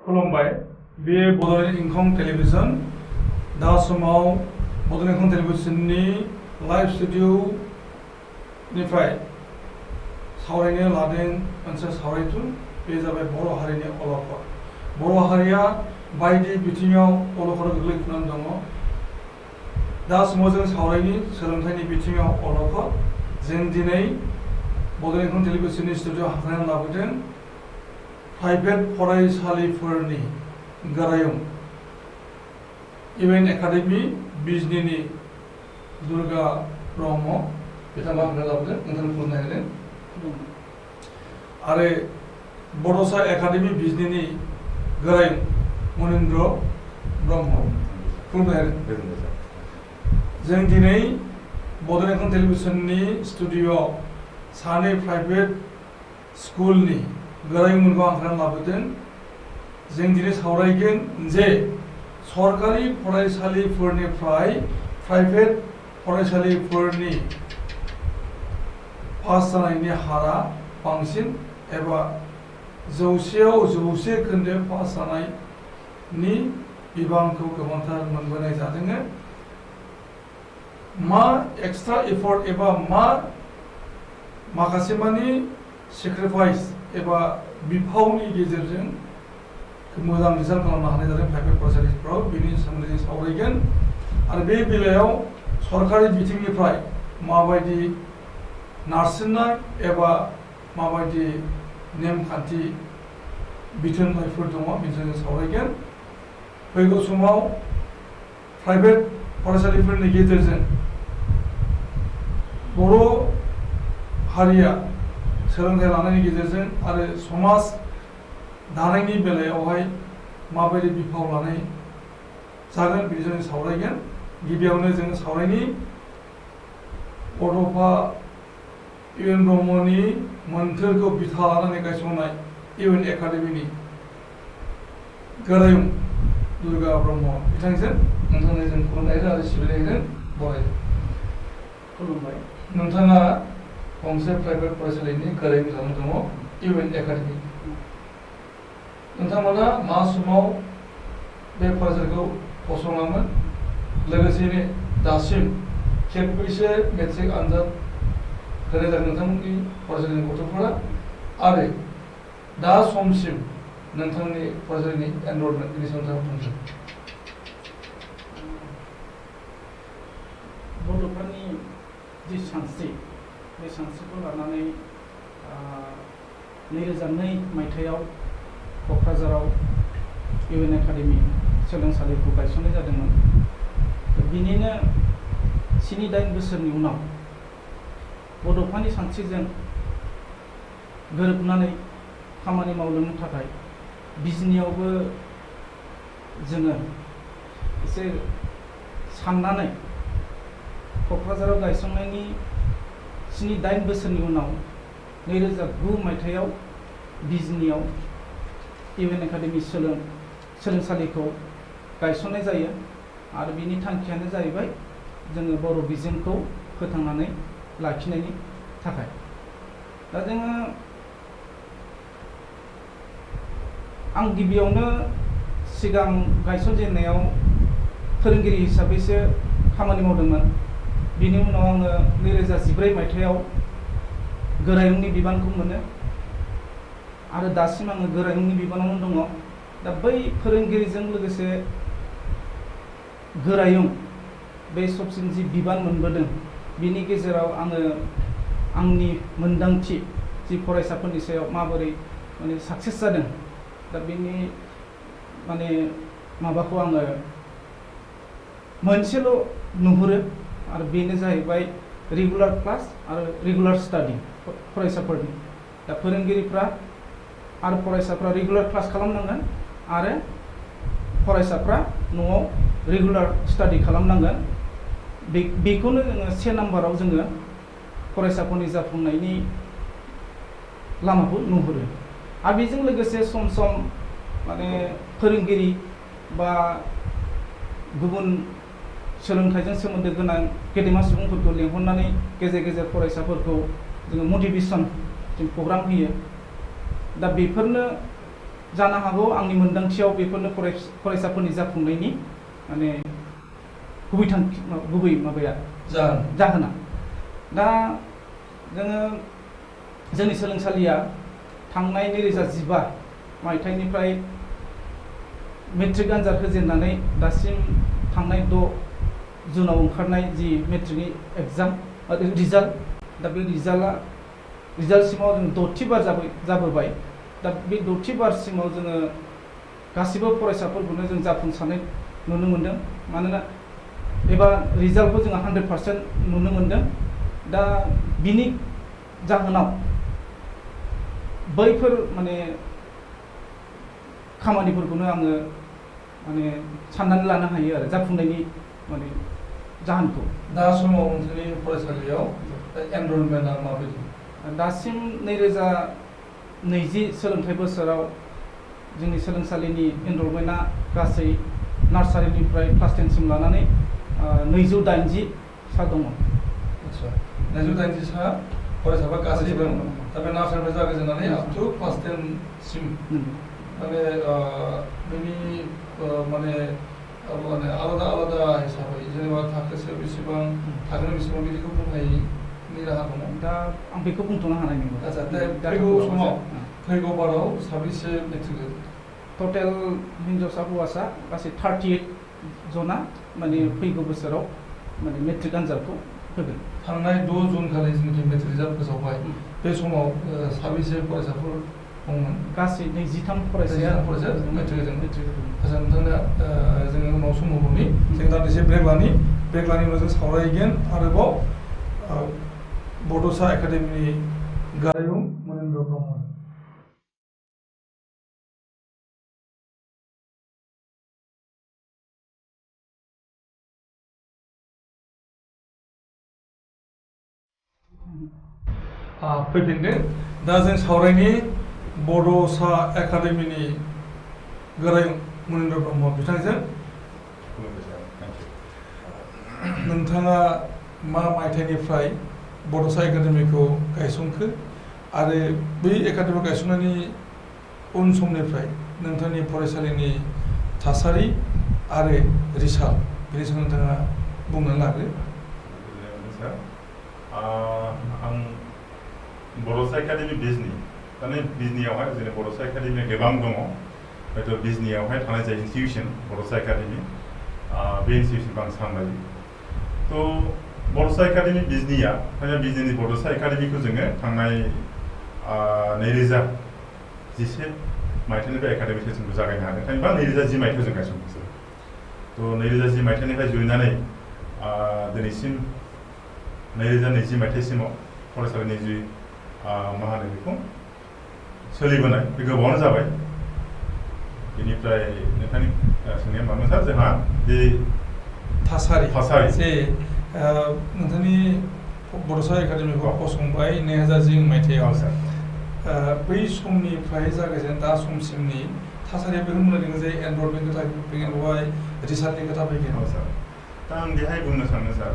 खुलुमबाय बे बड'लेण्ड इंखं टेलिभिजन दा समाव बड'लेण्ड इंखं टेलिभिजननि लाइव स्टुडिय'निफ्राय सावरायनो लादों मोनसे सावरायथुन बे जाबाय बर' हारिनि अलखद। बर' हारिया बायदि बिथिङाव अलखदाव गोग्लैसोनानै दङ। दा समाव जों सावरायनि सोलोंथाइनि बिथिङाव अलखद। जों दिनै बड'लेण्ड इंखं टेलिभिजननि स्टुडिय'आव हाबनानै लाबोदों प्राइभेट फरायसालिफोरनि गोरायुं इउएन एकाडेमि बिजनीनि दुर्गा ब्रह्म बिथाङा हाबनानै लाबोदों। नोंथांखौ खुलुमनाय होदों। आरो बड'सा एकाडेमि बिजनीनि गोरायुं मनिन्द्र ब्रह्म खुलुमनाय होदों। जों दिनै बड'लेण्ड इंखं टेलिभिजननि स्टुडिय'आव सानै प्राइभेट स्कुलनि गोरायुंमोनखौ हांख्रायनानै लाबोदों। जों दिनै सावरायगोन जे सरकारि फरायसालिफोरनिफ्राय प्राइभेट फरायसालिफोरनि पास जानायनि हारा बांसिन एबा 100आव 100 खोन्दो पास जानायनि बिबांखौ गोबांथार मोनबोनाय जादों। मा एक्सट्रा एफर्ट एबा मा माखासे मानि सेक्रिफाइस एबा बिफावनि गेजेरजों मोजां रिजाल्ट खालामनो हानाय जादों प्राइभेट फरायसालिफोराव, बेनि सोमोन्दै जों सावरायगोन। आरो बे बेलायाव सरकारि बिथिंनिफ्राय माबायदि नारसिननाय एबा माबायदि नेमखान्थि बिथोनफोर दङ बेजों जों सावरायगोन। फैगौ समाव प्राइभेट फरायसालिफोरनि गेजेरजों बर' हारिया सोलोंथाइ लानायनि गेजेरजों आरो समाज दानायनि बेलायावहाय माबायदि बिफाव लानाय जागोन बेजों जों सावरायगोन। गिबियावनो जों सावरायनि बड'फा इउएन ब्रह्मनि मोन्थोरखौ बिथा लानानै गायसननाय इउएन एकाडेमिनि गोरायुं दुर्गा ब्रह्म बिथांजों नोंथांनो जों खुलुमनाय आरो सिबिनायजों बरायदों। खुलुमबाय। नोंथाङा गंसे प्राइभेट फरायसालिनि गोरायुं जानानै दङ इउएन एकाडेमि। नोंथांमोना मा समाव बे फरायसालिखौ फसङामोन, लोगोसेनो दासिम खेबबैसे मेट्रिक आनजाद होनाय जादों नोंथांमोननि फरायसालिनि गथ'फोरा, आरो दा समसिम नोंथांनि फरायसालिनि एनरलमेन्ट बेनि सोमोन्दै बुंदों। बड'फानि जि सानस्रि बे सानस्रिखौ लानानै 2002 मायथाइयाव क'क्राझाराव इउएन एकाडेमि सोलोंसालिखौ गायसननाय जादोंमोन। बिनिनो 7-8 बोसोरनि उनाव बड'फानि सानस्रिजों गोरोबनानै खामानि मावलांनो थाखाय बिजनीयावबो जोङो एसे साननानै क'क्राझाराव गायसंनायनि 7-8 बोसोरनि उनाव 2009 मायथाइयाव बिजनीयाव इउएन एकाडेमि सोलोंसालिखौ गायसननाय जायो। आरो बिनि थांखियानो जाहैबाय जोङो बर' बिजोंखौ फोथांनानै लाखिनायनि थाखाय। दा जोङो आं गिबियावनो सिगां गायसनजेननायाव फोरोंगिरि हिसाबैसो खामानि मावदोंमोन। बिनि उनाव आङो 2014 मायथाइयाव गोरायुंनि बिबानखौ मोनो आरो दासिम आङो गोरायुंनि बिबानावनो दङ। दा बै फोरोंगिरिजों लोगोसे गोरायुं बे सबसिम जि बिबान मोनबोदों बिनि गेजेराव आङो आंनि मोन्दांथि जि फरायसाफोरनि सायाव माबोरै माने साक्सेस जादों, दा बेनि माने माबाखौ आङो मोनसेल' नुहुरो, आरो बेनो जाहैबाय रेगुलार क्लास आरो रेगुलार स्टाडि फरायसाफोरनि। दा फोरोंगिरिफ्रा आरो फरायसाफ्रा रेगुलार क्लास खालामनांगोन आरो फरायसाफ्रा न'आव रेगुलार स्टाडि खालामनांगोन। बेखौनो जोङो 1 नाम्बाराव जोङो फरायसाफोरनि जाफुंनायनि लामाखौ नुहुरो। आरो बेजों लोगोसे सम सम माने फोरोंगिरि बा गुबुन सोलोंथाइजों सोमोन्दो गोनां गेदेमा सुबुंफोरखौ लेंहरनानै गेजेर गेजेर फरायसाफोरखौ जोङो मटिभेसन जों प्रग्राम होयो। दा बेफोरनो जानो हागौ आंनि मोनदांथियाव बेफोरनो फरायसाफोरनि जाफुंनायनि माने गुबै माबाया जाहोना दा जोङो जोंनि सोलोंसालिया थांनाय 2015 मायथाइनिफ्राय मेट्रिक आनजाद होजेननानै दासिम थांनाय 6 जुनाव ओंखारनाय जि मेट्रिकनि एग्जाम रिजाल्ट दा बे रिजाल्टसिमाव जों 6थि बार जाबोबाय दा बे 6थि बारसिमाव जोङो गासिबो फरायसाफोरखौनो जों जाफुंसारनाय नुनो मोनदों मानोना एबा रिजाल्टखौ जोङो 100% नुनो मोनदों दा बिनि जाहोनाव बैफोर माने खामानिफोरखौनो आङो माने साननानै लानो हायो आरो जाफुंनायनि माने जाहोनखौ दा समाव नोंथांनि फरायसालियाव एनरलमेन्टआ माबायदि दासिम 2020 सोलोंथाइ बोसोराव जोंनि सोलोंसालिनि एनरलमेन्टआ गासै नार्सारिनिफ्राय क्लास 10 सिम लानानै 280 सा दङ। आच्छा 280 सा फरायसाफोरा गासैबो दा बे नार्सारिनिफ्राय जागायजेननानै आप टु क्लास 10 सिम माने बेनि माने आलादा हिसाबै जेनेबा थाखोसे बेसेबां थाखोनि बेसेबां बिदिखौ बुंनायनि राहा दङ दा आं बेखौ बुंथ'नो हानाय नङा। आच्छा फैगौ समाव फैगौ बाराव साबेसे मेट्रिक टटेल हिन्जावसा हौवासा गासै 38 जना माने फैगौ बोसोराव माने मेट्रिक आनजादखौ होगोन। थांनाय 6 जुन खालि जोंनि मेट्रिक रिजाल्ट फोसावबाय बे समाव साबेसे फरायसाफोर दंमोन गासै 23 फरायसाया मेट्रिक आच्छा नोंथांनो जोङो उनाव सम होबावनि जों दान्दिसे ब्रेक लानि उनाव जों सावरायगोन आरोबाव बड'सा एकाडेमिनि गाहायाव मनेन्द्र ब्रह्म फैफिनदों दा जों सावरायनि बड'सा एकाडेमिनि गोरायुं मनेन्द्र ब्रह्म बिथांजों नोंथाङा मा मायथाइनिफ्राय बड'सा एकाडेमिखौ गायसनखो आरो बै एकाडेमि गायसननायनि उन समनिफ्राय नोंथांनि फरायसालिनि थासारि आरो रिसाल्ट बेनि सायाव नोंथाङा बुंनानै लाग्रो। आं बड'सा एकाडेमि बिजनीयावहाय जोंनि बड'सा एकाडेमिया गोबां दङ हयथ' बिजनीयावहाय थानाय जाय इन्स्टिटिउसन बड'सा एकाडेमि बे इन्स्टिटिउसनखौ आं सामलायो थ' बड'सा एकाडेमि बिजनीया बिजनीनि बड'सा एकाडेमिखौ जोङो थांनाय 2011 मायथाइनिफ्राय एकाडेमिक सेसनखौ जागायनो हादों थामहिनबा 2010 मायथाइयाव जों गायसनदोंसो थ' 2010 मायथाइनिफ्राय जुरिनानै दिनैसिम 2020 मायथाइसिमाव फरायसालिनि जि मा होनो बेखौ सोलिबोनाय बे गोबावानो जाबाय बेनिफ्राय नोंथांनि सोंनाया मामोन सार जोंहा बे थासारि जे नोंथांनि बड'सा एकाडेमिखौ फसंबाय 2010 मायथाइयाव सार बै समनिफ्राय जागायजेन दा समसिमनि थासारिया बेखौ बुंनाय जे एनरलमेन्ट खोथा फैगोन बहाय रिसाल्टनि खोथा फैगोन सार दा आं बेहाय बुंनो सानो सार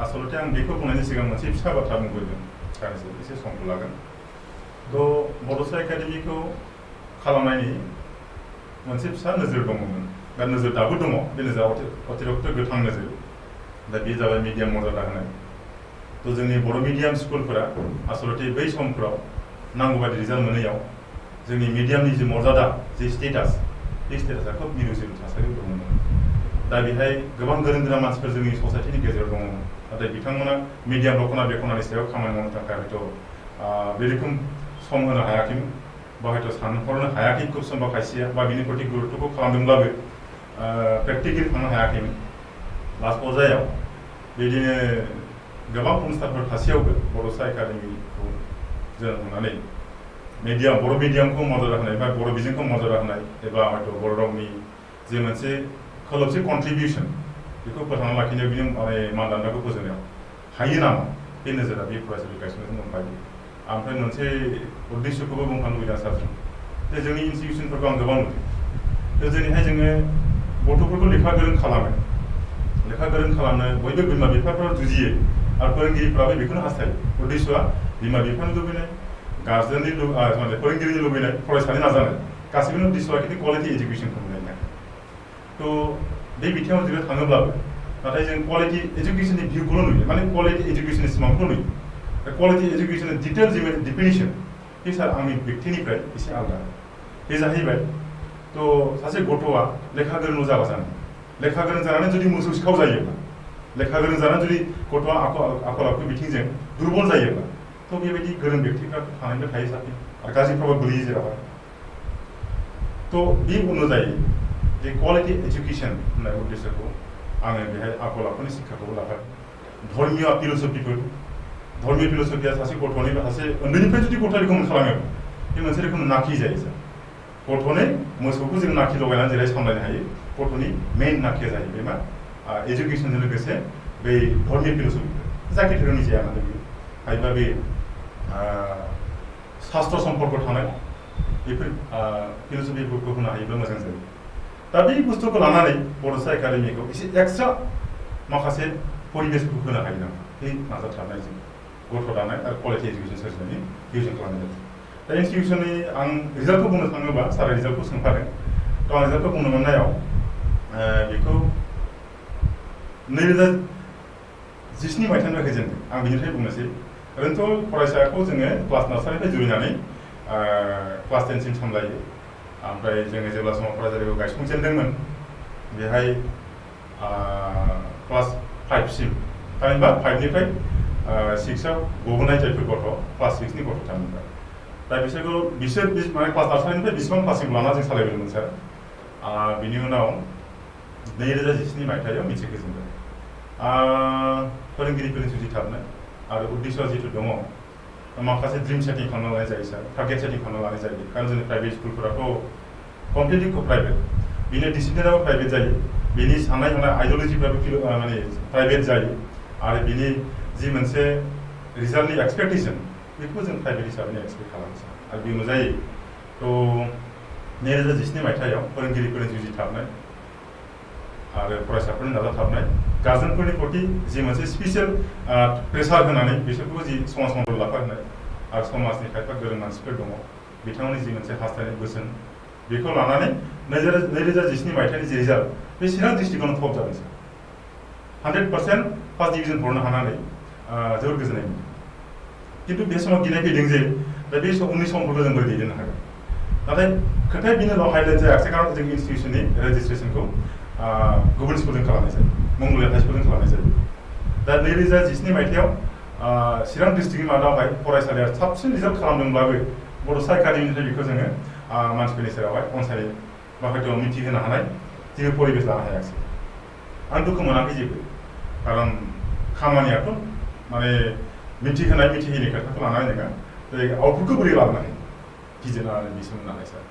आसलथे आं बेखौ बुंनायनि सिगां मोनसे फिसा बाथ्रा बुंग्रोगोन सानैसो एसे समखौ लागोन थ' बड'सा एकाडेमिखौ खालामनायनि मोनसे फिसा नोजोर दङमोन दा नोजोर दाबो दङ बे नोजोरा अतिरिक्त गोथां नोजोर दा बे जाबाय मिडियाम मर्यादा होनाय थ' जोंनि बर' मिडियाम स्कुलफोरा आसलथे बै समफोराव नांगौ बायदि रिजाल्ट मोनैयाव जोंनि मिडियामनि जि मर्यादा जि स्टेटास बे स्टेटासा खोब मिरुजिरु थासारियाव दङमोन दा बेहाय गोबां गोरों गोरा मानसिफोर जोंनि ससाइटिनि गेजेराव दङमोन नाथाय बिथांमोना मिडियाम दख'ना बेख'नानि सायाव खामानि मावनो थाखाय हयथ' बे रोखोम सम होनो हायाखैमोन बा हयथ' सानहरनो हायाखै खुब समबा खायसेया बा बिनि प्रति गुरुत्वखौ खालामदोंब्लाबो प्रेक्टिकेलि थांनो हायाखैमोन लास्ट पजायाव बिदिनो गोबां अनुस्थानफोर थासेयावबो बड'सा एकाडेमिखौ जोनोम होनानै बर' मिडियामखौ मर्यादा होनाय बा बर' बिजोंखौ मर्यादा होनाय एबा हयथ' बर' रावनि जे मोनसे खोलोबसे कन्ट्रिबिउसन बेखौ फोथांना लाखिनायाव बिनि मानदान्दाखौ फोजोबनायाव हायो नामा बे नोजोरा बे फरायसालि गायसननायजों दंखायो ओमफ्राय मोनसे उद्देश्यखौबो बुंफानो लुबैदों सारजों जे जोंनि इन्स्टिटिउसनफोरखौ आं गोबां नुदों जेरैहाय जोङो गथ'फोरखौ लेखा गोरों खालामो लेखा गोरों खालामनो बयबो बिमा बिफाफोरा जुजियो आरो फोरोंगिरिफ्राबो बेखौनो हास्थायो उद्देश्यआ बिमा बिफानि लुबैनाय गार्जेननि फोरोंगिरिनि लुबैनाय फरायसानि नाजानाय गासैबो उद्देश्यआ खिन्थु क्वालिटि एजुकेसनखौ मोननाय थाङो थ' बे बिथिङाव जुदि थाङोब्लाबो नाथाय जों क्वालिटि एजुकेसननि भिउखौल' नुयो माने क्वालिटि एजुकेसननि सिमांखौल' नुयो क्वालिटि एजुकेसननि डिटेल जिबायदि डिफिनिसन बे सार आंनि व्यक्तिनिफ्राय एसे आलादा बे जाहैबाय थ' सासे गथ'आ लेखा गोरों जाबा जानो लेखा गोरों जानानै जुदि मोसौ सिखाव जायोब्ला लेखा गोरों जानानै जुदि गथ'आ आखल आखु बिथिंजों दुर्बल जायोब्ला थ' बेबायदि गोरों व्यक्तिफ्रा थानायबो थायो साख्रि आरो गाज्रिफ्राबो गोलैयो जेरावहाय थ' बे अनुजायै जे क्वालिटि एजुकेसन होननाय उद्देश्यखौ आङो बेहाय आखल आखुनि शिक्षाखौबो लाफायो धर्मीय फिलसफिफोर धर्मीय फिलसफिया सासे गथ'नि बा सासे उन्दैनिफ्राय जुदि गथ'आ बेखौ मोनखालाङो बे मोनसे रोखोम नाखि जायो सार गथ'नि मोसौखौ जों नाखि लगायनानै जेरै सामलायनो हायो गथ'नि मेइन नाखिया जाहैबाय मा एजुकेसनजों लोगोसे बै धर्मीय फिलसफिफोर जायखि धोरोमनि जाया मानो बेयो हायोबा बे शास्त्र सम्पर्क थानाय बेफोर फिलसफिफोरखौ होनो हायोब्ला मोजां जायो दा बे बुस्थुखौ लानानै बड'सा एकाडेमिखौ एसे एक्सट्रा माखासे परिबेसफोरखौ होनो हायो नामा बे नाजाथाबनायजों गथ' दानाय आरो क्वालिटि एजुकेसन सोरजिनायनि भिउजन खालामनाय जादों दा इनस्टिटिउसननि आं रिजाल्टखौ बुंनो थाङोबा सारा रिजाल्टखौ सोंफादों थ' आं रिजाल्टखौ बुंनो मोननायाव बेखौ 2017 मायथाइनिफ्राय होजेनदों आं बिनिफ्राय बुंनोसै ओरैनोथ' फरायसाखौ जोङो क्लास नार्सारिनिफ्राय जुरिनानै क्लास 10सिम सामलायो ओमफ्राय जोङो जेब्ला समाव फरायसालिखौ गायसंजेनदोंमोन बेहाय क्लास 5सिम थामहिनबा 5निफ्राय 6आव गबोनाय जायफोर गथ' क्लास 6नि गथ' थामहिनबा दा बिसोर माने क्लास नार्सारिनिफ्राय बेसेबां क्लाससिम लाना जों सालायबोदोंमोन सार बिनि उनाव 2017 मायथाइयाव मेट्रिक होजेनबाय फोरोंगिरिफोरनि जुजिथाबनाय आरो उद्देश्यआ जिथु दङ माखासे ड्रिम सेटिं खालामना लानाय जायो सार टारगेट सेटिं खालामना लानाय जायो कारण जोंनि प्राइभेट स्कुलफोराथ' कमप्लिटलि प्राइभेट बिनि डिसिप्लिनाबो प्राइभेट जायो बिनि साननाय हनाय आइडियलजिफ्राबो माने प्राइभेट जायो आरो बिनि जि मोनसे रिजाल्टनि एक्सपेक्टेसन बेखौ जों प्राइभेट हिसाबै एक्सपेक्ट खालामो सार आरो बे अनुजायै थ' 2017 मायथाइयाव फोरोंगिरिफोरनि जुजिथाबनाय आरो फरायसाफोरनि नाजाथाबनाय गार्जेनफोरनि प्रति जि मोनसे स्पेसियेल प्रेसार होनानै बिसोरखौबो जि समाज मदद लाफाहोनाय आरो समाजनि खायफा गोरों मानसिफोर दङ बिथांमोननि जि मोनसे हास्थायनाय बोसोन बेखौ लानानै 2017 मायथाइनि जि रिजाल्ट बे चिरां डिस्ट्रिक्टआवनो टप जादों सार 100% फार्स्ट डिभिजन हरनो हानानै जोबोद गोजोननाय मोन्दों खिन्थु बे समाव गिनाय फैदों जे दा बे उननि समफोरखौ जों बोरै दैदेननो हागोन नाथाय खोथाया बेनोल' हाइलाइट जायाखै कारण जों इनस्टिटिउसननि रेजिस्ट्रेसनखौ गुबुन स्कुलजों खालामनाय जायो मंगलिया हाइ स्कुलजों खालामनाय जायो दा 2017 मायथाइयाव चिरां डिस्ट्रिक्टनि मादावहाय फरायसालिया साबसिन रिजाल्ट खालामदोंब्लाबो बड'सा एकाडेमिनिफ्राय बेखौ जोङो मानसिफोरनि सेरावहाय अनसायनाय बा हयथ' मिथिहोनो हानाय जेबो परिबेस लानो हायाखिसै आं दुखु मोनाखै जेबो कारण खामानियाथ' माने मिथिहोनाय मिथिहोयैनि खोथाखौ लानानै नङा आउटपुटखौ बोरै लाबोनो हायो गिदिर लानानै बिसोर नालाय सार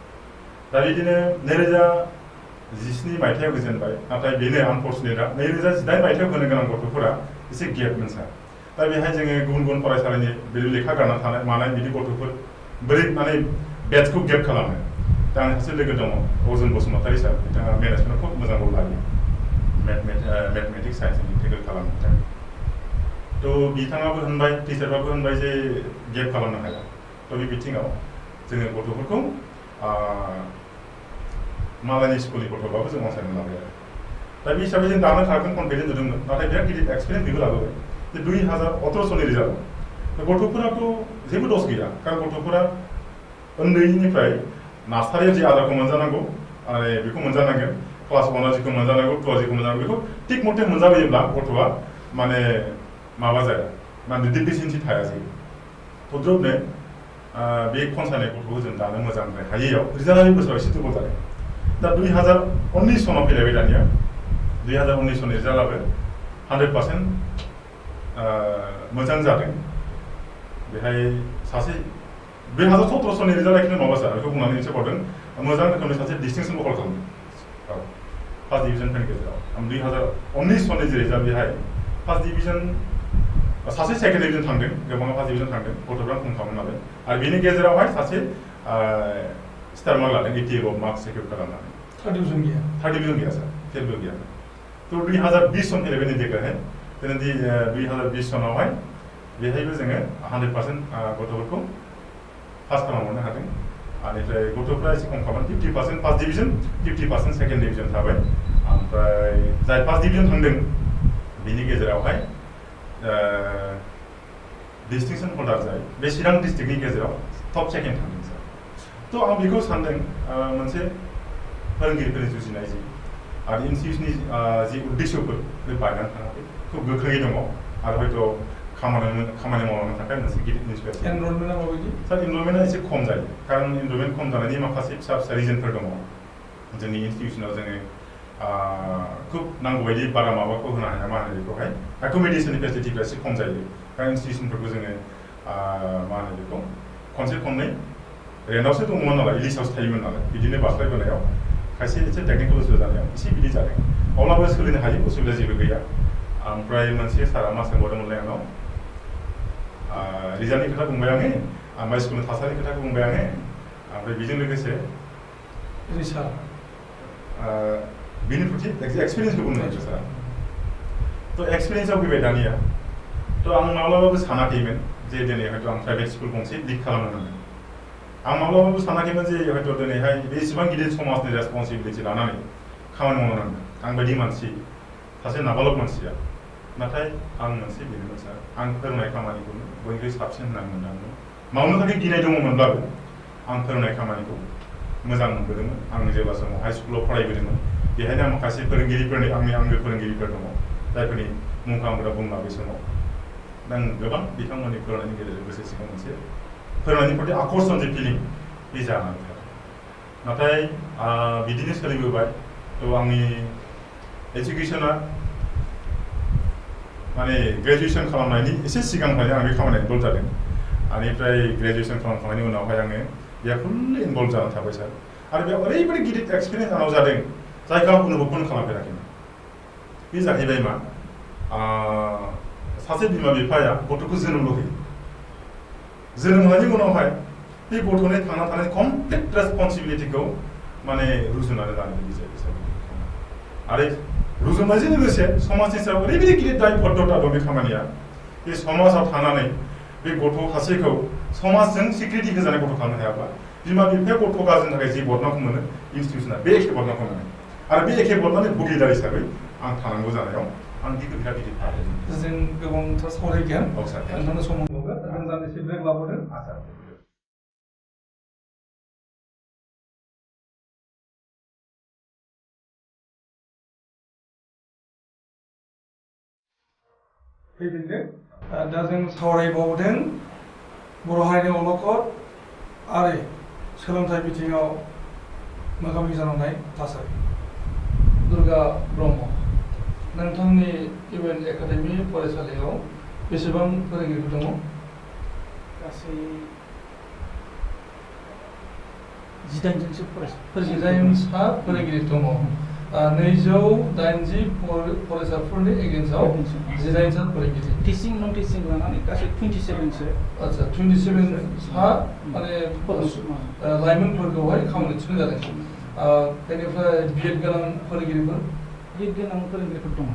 दा बिदिनो 2017 मायथाइयाव गोजोनबाय नाथाय बेनो आनफर्चुनेटआ 2018 मायथाइयाव होनो गोनां गथ'फोरा एसे गेपमोन सार दा बेहाय जोङो गुबुन गुबुन फरायसालिनि बे लेखा गारना थानाय मानाय बिदि गथ'फोर बोरै माने बेट्सखौ गेप खालामो दा आं सासे लोगो दङ अजुन बसुमतारी सार बिथाङा मेनेजमेन्टखौ खोब मोजां रल लायो मेथमेटिक्स साइन्सनि टेकल खालामनो थाखाय थ' बिथाङाबो होनबाय टिचारफ्राबो होनबाय जे गेप खालामनो हाया थ' बे बिथिङाव जोङो गथ'फोरखौ मालायनि स्कुलनि गथ'बाबो जों अनसायना लाबाय आरो दा बे हिसाबै जों दानो हागोन कनफिडेन्स नुदोंमोन नाथाय बिराद गिदिर एक्सपिरियेन्स बेबो लाबोबाय जे 2018 रिजाल्ट गथ'फोराथ' जेबो दस गैया कारण गथ'फोरा उन्दैनिफ्राय नार्सारियाव जे आदारखौ मोनजानांगौ आरो बेखौ मोनजानांगोन क्लास 1आव जेखौ मोनजानांगौ 2आव जेखौ मोनजानांगौ बेखौ थिग मथे मोनजाबोयोब्ला गथ'आ माने माबा जाया माने डिफिसियेन्सि थाया जेबो थद्रबनो बे खनसायनाय गथ'खौ जों दानो मोजांद्राय हायैयाव रिजाल्टनि बोसोराव एसे दुरबल जादों दा 2019 सनाव फैलायबाय दानिया 2019 सननि रिजाल्टआबो 100% मोजां जादों बेहाय सासे 2017 सननि रिजाल्टआ खिन्थु माबा सार बेखौ बुंनानै एसे बावदों मोजां रोखोमनि सासे डिस्टिंसन दखल खालामदों फार्स्ट डिभिजनफोरनि गेजेराव 2019 सननि जे रिजाल्ट बेहाय फार्स्ट डिभिजन सासे सेकेन्ड डिभिजन थांदों गोबाङा फार्स्ट डिभिजन थांदों गथ'फ्रा खमखामोन नालाय आरो बेनि गेजेरावहाय सासे स्टार मार्क लादों 88 मार्क्स सेक्युर खालामनानै थार्ड डिभिजन गैया सार फेलबो गैया थ' 2020 सन फैलायबाय देग्लायहाय दिनै 2020 सनावहाय बेहायबो जोङो 100% गथ'फोरखौ पास खालामहरनो हादों बेनिफ्राय गथ'फ्रा एसे खम खामोन 50% फार्स्ट डिभिजन 50% सेकेन्ड डिभिजन थाबाय ओमफ्राय जाय फार्स्ट डिभिजन थांदों बिनि गेजेरावहाय डिस्टिंक्सन हल्डार जाय बे चिरां डिस्ट्रिक्टनि गेजेराव टप सेकेन्ड थांदों सार थ' आं बेखौ सानदों मोनसे फोरोंगिरिफोरनि जुजिनाय जि आरो इनस्टिटिउसननि जि उद्देश्यफोर बे बायनानै थाङाखै खुब गोख्रोङै दङ आरो हयथ' खामानि मावलांनो थाखाय मोनसे गिदिर इन्सपिरेसन एनरलमेन्टआ माबायदि सार इनरलमेन्टआ एसे खम जायो खारन इनरलमेन्ट खम जानायनि माखासे फिसा फिसा रिजनफोर दङ जोंनि इनस्टिटिउसनाव जोङो खुब नांगौ बायदि बारा माबाखौ होनो हाया मा होनो बेखौहाय एकोमोडेसननि फेसिलिटिफ्रा एसे खम जायो दा इनस्टिटिउसनफोरखौ जोङो मा होनो बेखौ खनसे खननै रेन्टआवसो दङमोन नालाय इलिसावसो थायोमोन नालाय बिदिनो बास्लायबोनायाव खायसे एसे टेकनिकेल उसुबिदा जानायाव एसे बिदि जादों अब्लाबो सोलिनो हायो उसुबिदा जेबो गैया ओमफ्राय मोनसे सारा मा सोंबावदोंमोनलाय आंनाव रिजाल्टनि खोथा बुंबाय आङो ओमफ्राय स्कुलनि थासारिनि खोथाखौ बुंबाय आङो ओमफ्राय बेजों लोगोसे बिनि प्रति एक्सपिरियेन्सखौ बुंनो नागिरदों सार थ' एक्सपिरियेन्सआव फैबाय दानिया थ' आं माब्लाबाबो सानाखैमोन जे दिनै हयथ' आं प्राइभेट स्कुल गंसे लिड खालामनो नांगोन आं माब्लाबाबो सानाखैमोन जे हयथ' दिनैहाय बे एसेबां गिदिर समाजनि रेसपन्सिबिलिटि लानानै खामानि मावनो नांगोन आं बायदि मानसि सासे नाबालक मानसिया नाथाय आं मोनसे बेनोमोन सार आं फोरोंनाय खामानिखौनो बयनिख्रुइ साबसिन होननानै मोनदांमोन मावनो थाखाय गिनाय दङमोनब्लाबो आं फोरोंनाय खामानिखौ मोजां मोनबोदोंमोन आं जेब्ला समाव हाइ स्कुलाव फरायबोदोंमोन बेहायनो आं माखासे फोरोंगिरिफोरनि आंनि आंगो फोरोंगिरिफोर दङ जायफोरनि मुंखौ आं बुंला बे समाव आं गोबां बिथांमोननि फोरोंनायनि गेजेरजों गोसो सिङाव मोनसे फोरोंनायनि प्रति आकर्षण जे फिलिं बे जानानै थादों नाथाय बिदिनो सोलिबोबाय थ' आंनि एजुकेसना माने ग्रेजुएसन खालामनायनि एसे सिगांनिफ्रायनो आं बे खामानियाव इनभल्भ जादों बेनिफ्राय ग्रेजुएसन खालामखांनायनि उनावहाय आङो बेयाव फुल्लि इनभल्भ जानानै थाबाय सार आरो बेयाव ओरैबायदि गिदिर एक्सपिरियेन्स आंनाव जादों जायखौ आं अनुभबखौनो खालामफेराखैमोन बे जाहैबाय मा सासे बिमा बिफाया गथ'खौ जोनोमल' होयो जोनोम होनायनि उनावहाय बे गथ'नि थांना थानायनि कमप्लिट रेसपन्सिबिलिटिखौ माने रुजुनानै लानो गोनां जायो सार आरो रुजुनायजों लोगोसे समाजनि सायाव ओरैबायदि गिदिर दायबद्धता दं बे खामानिया बे समाजाव थानानै बे गथ' सासेखौ समाजजों सिक्रिटि होजानाय गथ' खालामनो हायाब्ला बिमा बिफाया गथ' गाज्रिनि थाखाय जि बदनामखौ मोनो इनस्टिटिउसना बे एखे बदनामखौ मोनो आरो बे एखे बदनामनि भुगिदार हिसाबै आं थानांगौ जानायाव आं गिदिर गिदिर जों गोबांथार सावरायगोन सार नोंथांनो सम होगोन जों दान्दिसे ब्रेक लाबोदों फैफिनदों दा जों सावरायबावदों बर' हारिनि अलखद आरो सोलोंथाइ बिथिङाव मोगा मोगि जानांनाय थासारि दुर्गा ब्रह्म नोंथांनि इउएन एकाडेमि फरायसालियाव बेसेबां फोरोंगिरिफोर दङ गासै 19 सा फोरोंगिरि दङ 280 फरायसाफोरनि एगेन्स्टआव 19 सा फोरोंगिरि टिचिं नन टिचिं लानानै गासै 27 सो आच्छा 27 सा माने लाइमोनफोरखौहाय खामानि थिसननाय जादों बेनिफ्राय बिएड गोनां फोरोंगिरिफोर बिएड गोनां फोरोंगिरिफोर दङ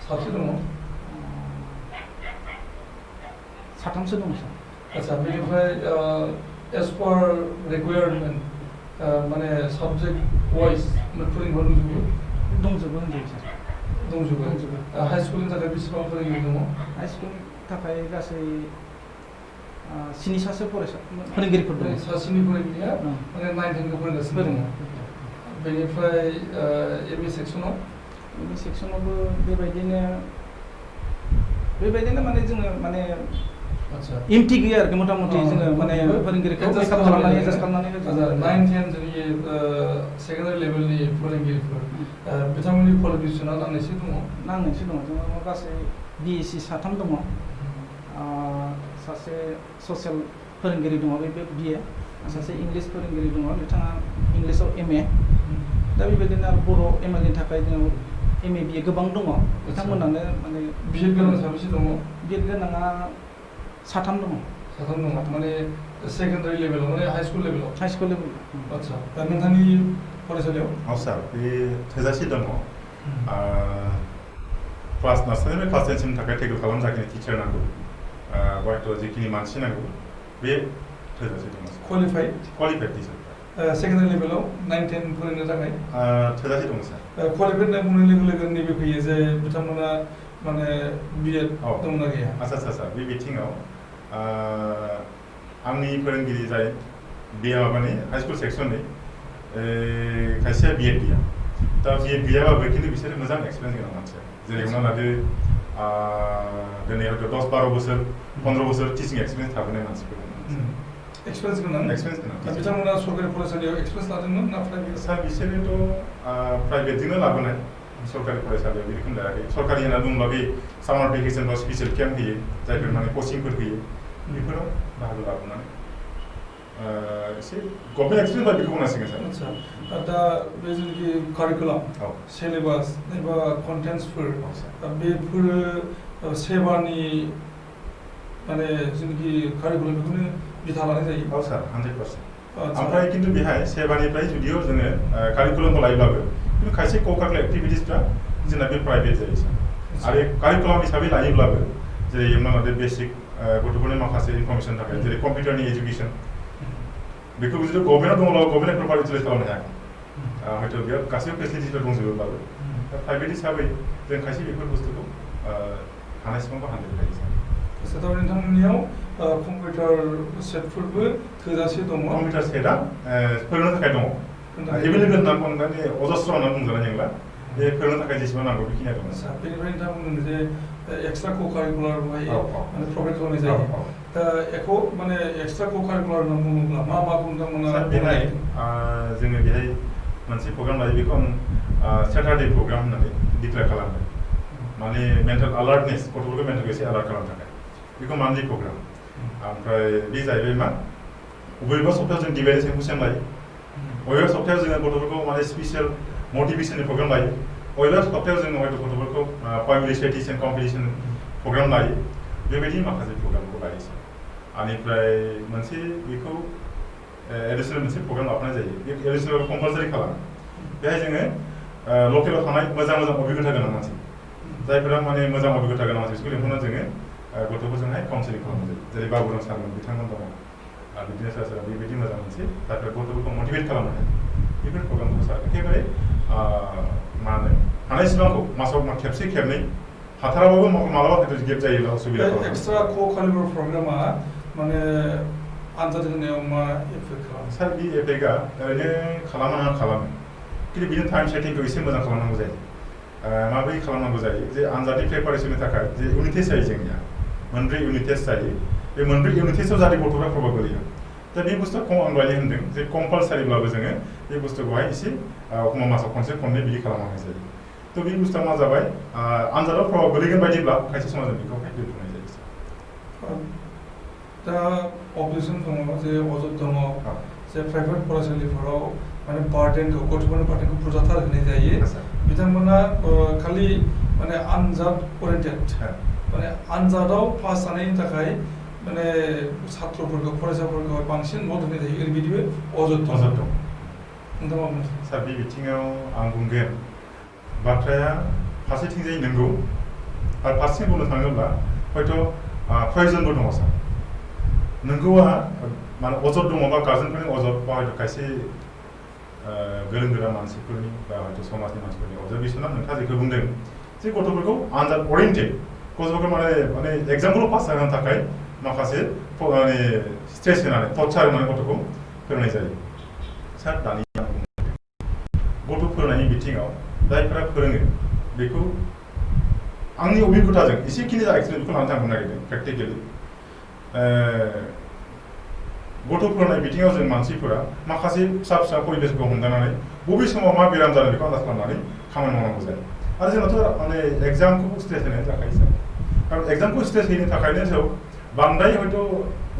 साबसे दङ साथामसो दङ सार आच्छा बेनिफ्राय एज पार रिक्वायरमेन्ट माने साबजेक्ट वाइज फोरोंगिरिफोर दंजोबो होनजायो सार दंजोबो हाई स्कुलनि थाखाय बेसेबां फोरोंगिरि दङ हाई स्कुलनि थाखाय गासै 7 सासो फोरोंगिरिफोर दङ सासेनि फोरोंगिरिया माने 9 10खौ फोरोंगासिनो दङ बेनिफ्राय एमए सेक्सनावबो बेबायदिनो माने जोङो माने इमथि गैया आरोखि मथा मथि जोङो माने फोरोंगिरिखौ मेकआप खालामनानै एडजास्ट खालामनानै 9 10 जोंनि सेकेन्डारि लेभेलनि फोरोंगिरिफोर बिथांमोननि क्वालिफिकेसना नांनायसो दङ जोङो गासै बिएससि 3 दङ सासे ससियेल फोरोंगिरि दङ बे बिए सासे इंलिश फोरोंगिरि दङ बिथाङा इंलिशआव एमए दा बेबायदिनो आरो बर' एमएलनि थाखाय जोङो एमए बिए गोबां दङ बिथांमोनानो माने बिएड गोनां साबेसे दङ बिएड गोनाङा 3 दङ माने सेकेन्डारि लेभेलाव माने हाई स्कुल लेभेलाव आच्छा दा नोंथांनि फरायसालियाव सार बे थोजासे दङ क्लास नार्सारिनिफ्राय क्लास 10 सिमनि थाखाय टेकल खालामनो जाखिनि टिचार नांगौ हयथ' जिखिनि मानसि नांगौ बे थोजासे दङ सार क्वालिफाइड टिचार सेकेन्डारि लेभेलाव 9-10 फोरोंनो थाखाय थोजासे दङ सार क्वालिफाइड होनना बुंनाय लोगो लोगो नैबे फैयो जे बिथांमोना माने बिएड दंना गैया आच्छा बे बिथिङाव आंनि फोरोंगिरि जाय बे माबानि हाई स्कुल सेक्सननि खायसेया बिएड गैया दा बिएड गैयाबाबो खिन्थु बिसोरो मोजां एक्सपिरियेन्स गोनां मानसि जेरै हमना लादो दिनै हयथ' 10-12 बोसोर 15 बोसोर टिचिं एक्सपिरियेन्स थाबोनाय मानसिफोर एक्सपिरियेन्स गोनां बिथांमोना सरकारि फरायसालियाव एक्सपिरियेन्स लादोंमोन ना प्राइभेट सार बिसोरोथ' प्राइभेटजोंनो लाबोनाय सरकारि फरायसालियाव बे रोखोम लायाखै सरकारि होनना बुङोब्ला बे सामार भेकेसन बा स्पेसियेल केम्प होयो जायफोर माने कोचिंफोर होयो बेफोराव बाहागो लाबोनानै एसे गभर्नमेन्ट एक्सपिरियेन्स बा बेखौ बुंनांसिगोन सार आच्छा दा बे जेनाखि कारिकुलाम सिलेबास एबा कन्टेन्ट्सफोर बेफोरो सेबानि माने जेनाखि कारिकुलाम बेखौनो बिथा लानाय जायो सार 100% ओमफ्राय खिन्थु बेहाय सेबानिफ्राय जुदिও जोङो कारिकुलामखौ लायोब्लाबो खिन्थु खायसे को-कारिकुलार एक्टिभिटिसफ्रा जोंना बे प्राइभेट जायो सार आरो कारिकुलाम हिसाबै लायोब्लाबो जेरै हमना लादो बेसिक गथ'फोरनि माखासे इनफरमेसन थाखाय जेरै कम्पिउटारनि एजुकेसन बेखौ जुदि गभर्नमेन्टआव दङब्ला गभर्नमेन्ट प्रपार इउटिलाइज खालामनो हायाखै हयथ' बेयाव गासैबो फेसिलिटिसफोर दंजोबोब्लाबो दा प्राइभेट हिसाबै जों खायसे बेफोर बुस्थुखौ हानायसिबां बाहायनो हायो सार दा नोंथांमोननियाव कम्पिउटार सेटफोरबो थोजासे दङ कम्पिउटार सेटआ फोरोंनो थाखाय दङ एभेलेबल होनना बुंनानै अजस्र होनना बुंजानाय नंला बे फोरोंनो थाखाय जेसेबां नांगौ बेखिनिया दङ बेनिफ्राय नोंथाङा बुंदों जे एक्सट्रा को-कारिकुलार माने प्रभाइड खालामनाय जायो दा एखौ माने एक्सट्रा को-कारिकुलार होनना बुङोब्ला मा नोंथांमोना बेहाय जोङो बेहाय मोनसे प्रग्राम लायो बेखौ आं सेटारडे प्रग्राम होननानै डिक्लेयार खालामदों माने मेन्टेल एलार्टनेस गथ'फोरखौ मेन्टेल एसे एलार्ट खालामनो थाखाय बेखौ मान्थलि प्रग्राम ओमफ्राय बे जाहैबाय मा बबेबा सप्तायाव जों डिभाइड सेम्पुसन लायो बबेबा सप्तायाव जोङो गथ'फोरखौ माने स्पेसियेल मटिभेसननि प्रग्राम लायो बबेबा सप्तायाव जोङो हयथ' गथ'फोरखौ पोएम रिसाइटेसन कम्पिटिसन प्रग्राम लायो बेबायदि माखासे प्रग्रामखौ लायो सार बेनिफ्राय मोनसे बेखौ एडिसनेल मोनसे प्रग्राम लाफानाय जायो बे एडिसनेल कम्पालसारि खालामो बेहाय जोङो लकेलाव थानाय मोजां अभिज्ञता गोनां मानसि जायफोरा माने मोजां अभिज्ञता गोनां मानसि बिसोरखौ लिंहरनानै जोङो गथ'फोरजोंहाय काउन्सिलिं खालामनाय जायो जेरै बाबुराम सारमोन बिथांमोन दङ बिदिनो सोरबा सोरबा बेबायदि मोजां मोनसे जायफोरा गथ'फोरखौ मटिभेट खालामनो हायो बेफोर प्रग्रामखौ सार एखेबारे मा होनो हानायसिबांखौ मासाव खेबसे खेबनै हाथाराबाबो मालाबा हयथ' गेप जायोब्ला असुबिदा एक्सट्रा को-कारिकुलार प्रग्रामा माने आनजाद होनायाव मा एफेक्ट खालामो सार बे एफेक्टआ ओरैनो खालामो खिन्थु बिनि टाइम सेटिंखौ एसे मोजां खालामनांगौ जायो माबोरै खालामनांगौ जायो जे आनजादनि प्रिपारेसननि थाखाय जे इउनिट टेस्ट जायो जोंनिया 3 इउनिट टेस्ट जायो बे 3 इउनिट टेस्टआव जाहाथे गथ'फ्रा प्रभाब गोलैयो दा बे बुस्थुआ आं दहाय होनदों जे कम्पालसारिब्लाबो जोङो बे बुस्थुखौहाय एसे एखमबा मासाव खनसे खननै बिदि खालामनांगौ जायो थ' बे बुस्थुआ मा जाबाय आनजादाव प्रभाब गोलैगोन बायदिब्ला खायसे समाव जों बेखौहाय दोनथ'नाय जायो दा अबजेक्सन दङ जे अजद दङ जे प्राइभेट फरायसालिफोराव माने बार्डेनखौ गथ'फोरनि बार्डेनखौ बुरजाथार होनाय जायो बिथांमोना खालि माने आनजाद ओरिएन्टेड माने आनजादाव पास जानायनि थाखाय माने छात्रफोरखौ फरायसाफोरखौ बांसिन मदद होनाय जायो ओरैबायदिबो अजद दं नोंथाङा मा सार बे बिथिङाव आं बुंगोन बाथ्राया फारसेथिंजाय नंगौ आरो फारसेथिं बुंनो थाङोब्ला हयथ' प्रयजनबो दङ सार नंगौआ माने अजद दङ बा गार्जेनफोरनि अजद बा हयथ' खायसे गोरों गोरा मानसिफोरनि बा हयथ' समाजनि मानसिफोरनि अबजारभेसना नोंथाङा जेखौ बुंदों जे गथ'फोरखौ आनजाद ओरिएन्टेड गथ'फोरखौ माने एग्जामखौल' पास जाहोनो थाखाय माखासे माने स्ट्रेस होनानै टर्चार होनानै गथ'खौ फोरोंनाय जायो सार दानि गथ' फोरोंनायनि बिथिङाव जायफोरा फोरोङो बेखौ आंनि अभिज्ञताजों एसेखिनि जा एक्सपिरियेन्स बेखौ लानानै थांनो नागिरदों प्रेक्टिकेलि गथ' फोरोंनाय बिथिङाव जों मानसिफोरा माखासे फिसा फिसा परिबेसखौ हमदांनानै बबे समाव मा बेराम जादों बेखौ आन्दाज खालामनानै खामानि मावनांगौ जायो आरो जोंनाथ' माने एग्जामखौ स्ट्रेस होनाय जाखायो सार कारण एग्जामखौ स्ट्रेस होनो थाखायनो जों बांद्राय हयथ'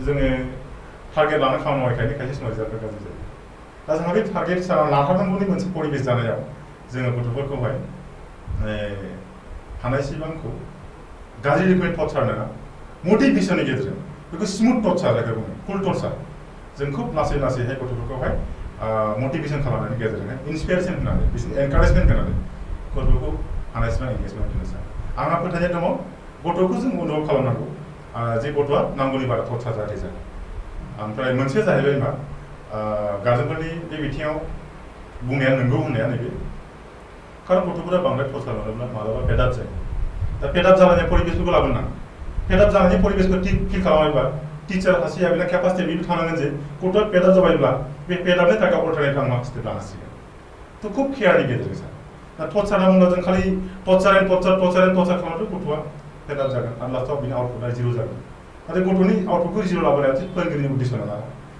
जोङो टारगेट लाना खामानि मावनायखायनो खायसे समाव रिजाल्टफोरा गाज्रि जायो दा जोंहा बे टारगेट लाथारनांगौनि मोनसे परिबेस जानायाव जोङो गथ'फोरखौहाय हानायसिबांखौ गाज्रि रोखोमै टर्चार नङा मटिभेसननि गेजेरजों बेखौ स्मुथ टर्चार जायखौ बुङो फुल टर्चार जों खुब लासै लासैहाय गथ'फोरखौहाय मटिभेसन खालामनायनि गेजेरजोंहाय इन्सपिरेसन होनानै बिसोरनि एनकारेजमेन्ट होनानै गथ'फोरखौ हानायसिबां एंगेजमेन्ट होनो सार आंहा फोथायनाय दङ गथ'खौ जों अनुभव खालामनांगौ जे गथ'आ नांगौनि बारा टर्चार जाहाथे जाया ओमफ्राय मोनसे जाहैबाय मा गार्जेनफोरनि बे बिथिङाव बुंनाया नंगौ होननाया नैबे खारन गथ'फोरा बांद्राय टर्चार मोनोब्ला मालाबा फेडाप जायो दा फेडाप जानायनि परिबेसफोरखौ लाबोना फेडाप जानायनि परिबेसखौ फिल खालामोबा टिचार सासेया बेना केपासिटि बिदि थानांगोन जे गथ'आ फेडाप जाबायब्ला बे फेडापनि थाखाय अल्टारनेट राहा स्टेप लानांसिगोन थ' खुब केयारनि गेजेरजों सार दा टर्चार होनना बुङोब्ला जों खालि टर्चार खालामबाथ' गथ'आ फेडाप जागोन आरो लास्टआव बिनि आउटपुटआ जिर' जागोन नाथाय गथ'नि आउटपुटखौ जिर' लाबोनाया फोरोंगिरिनि उद्देश्य नङा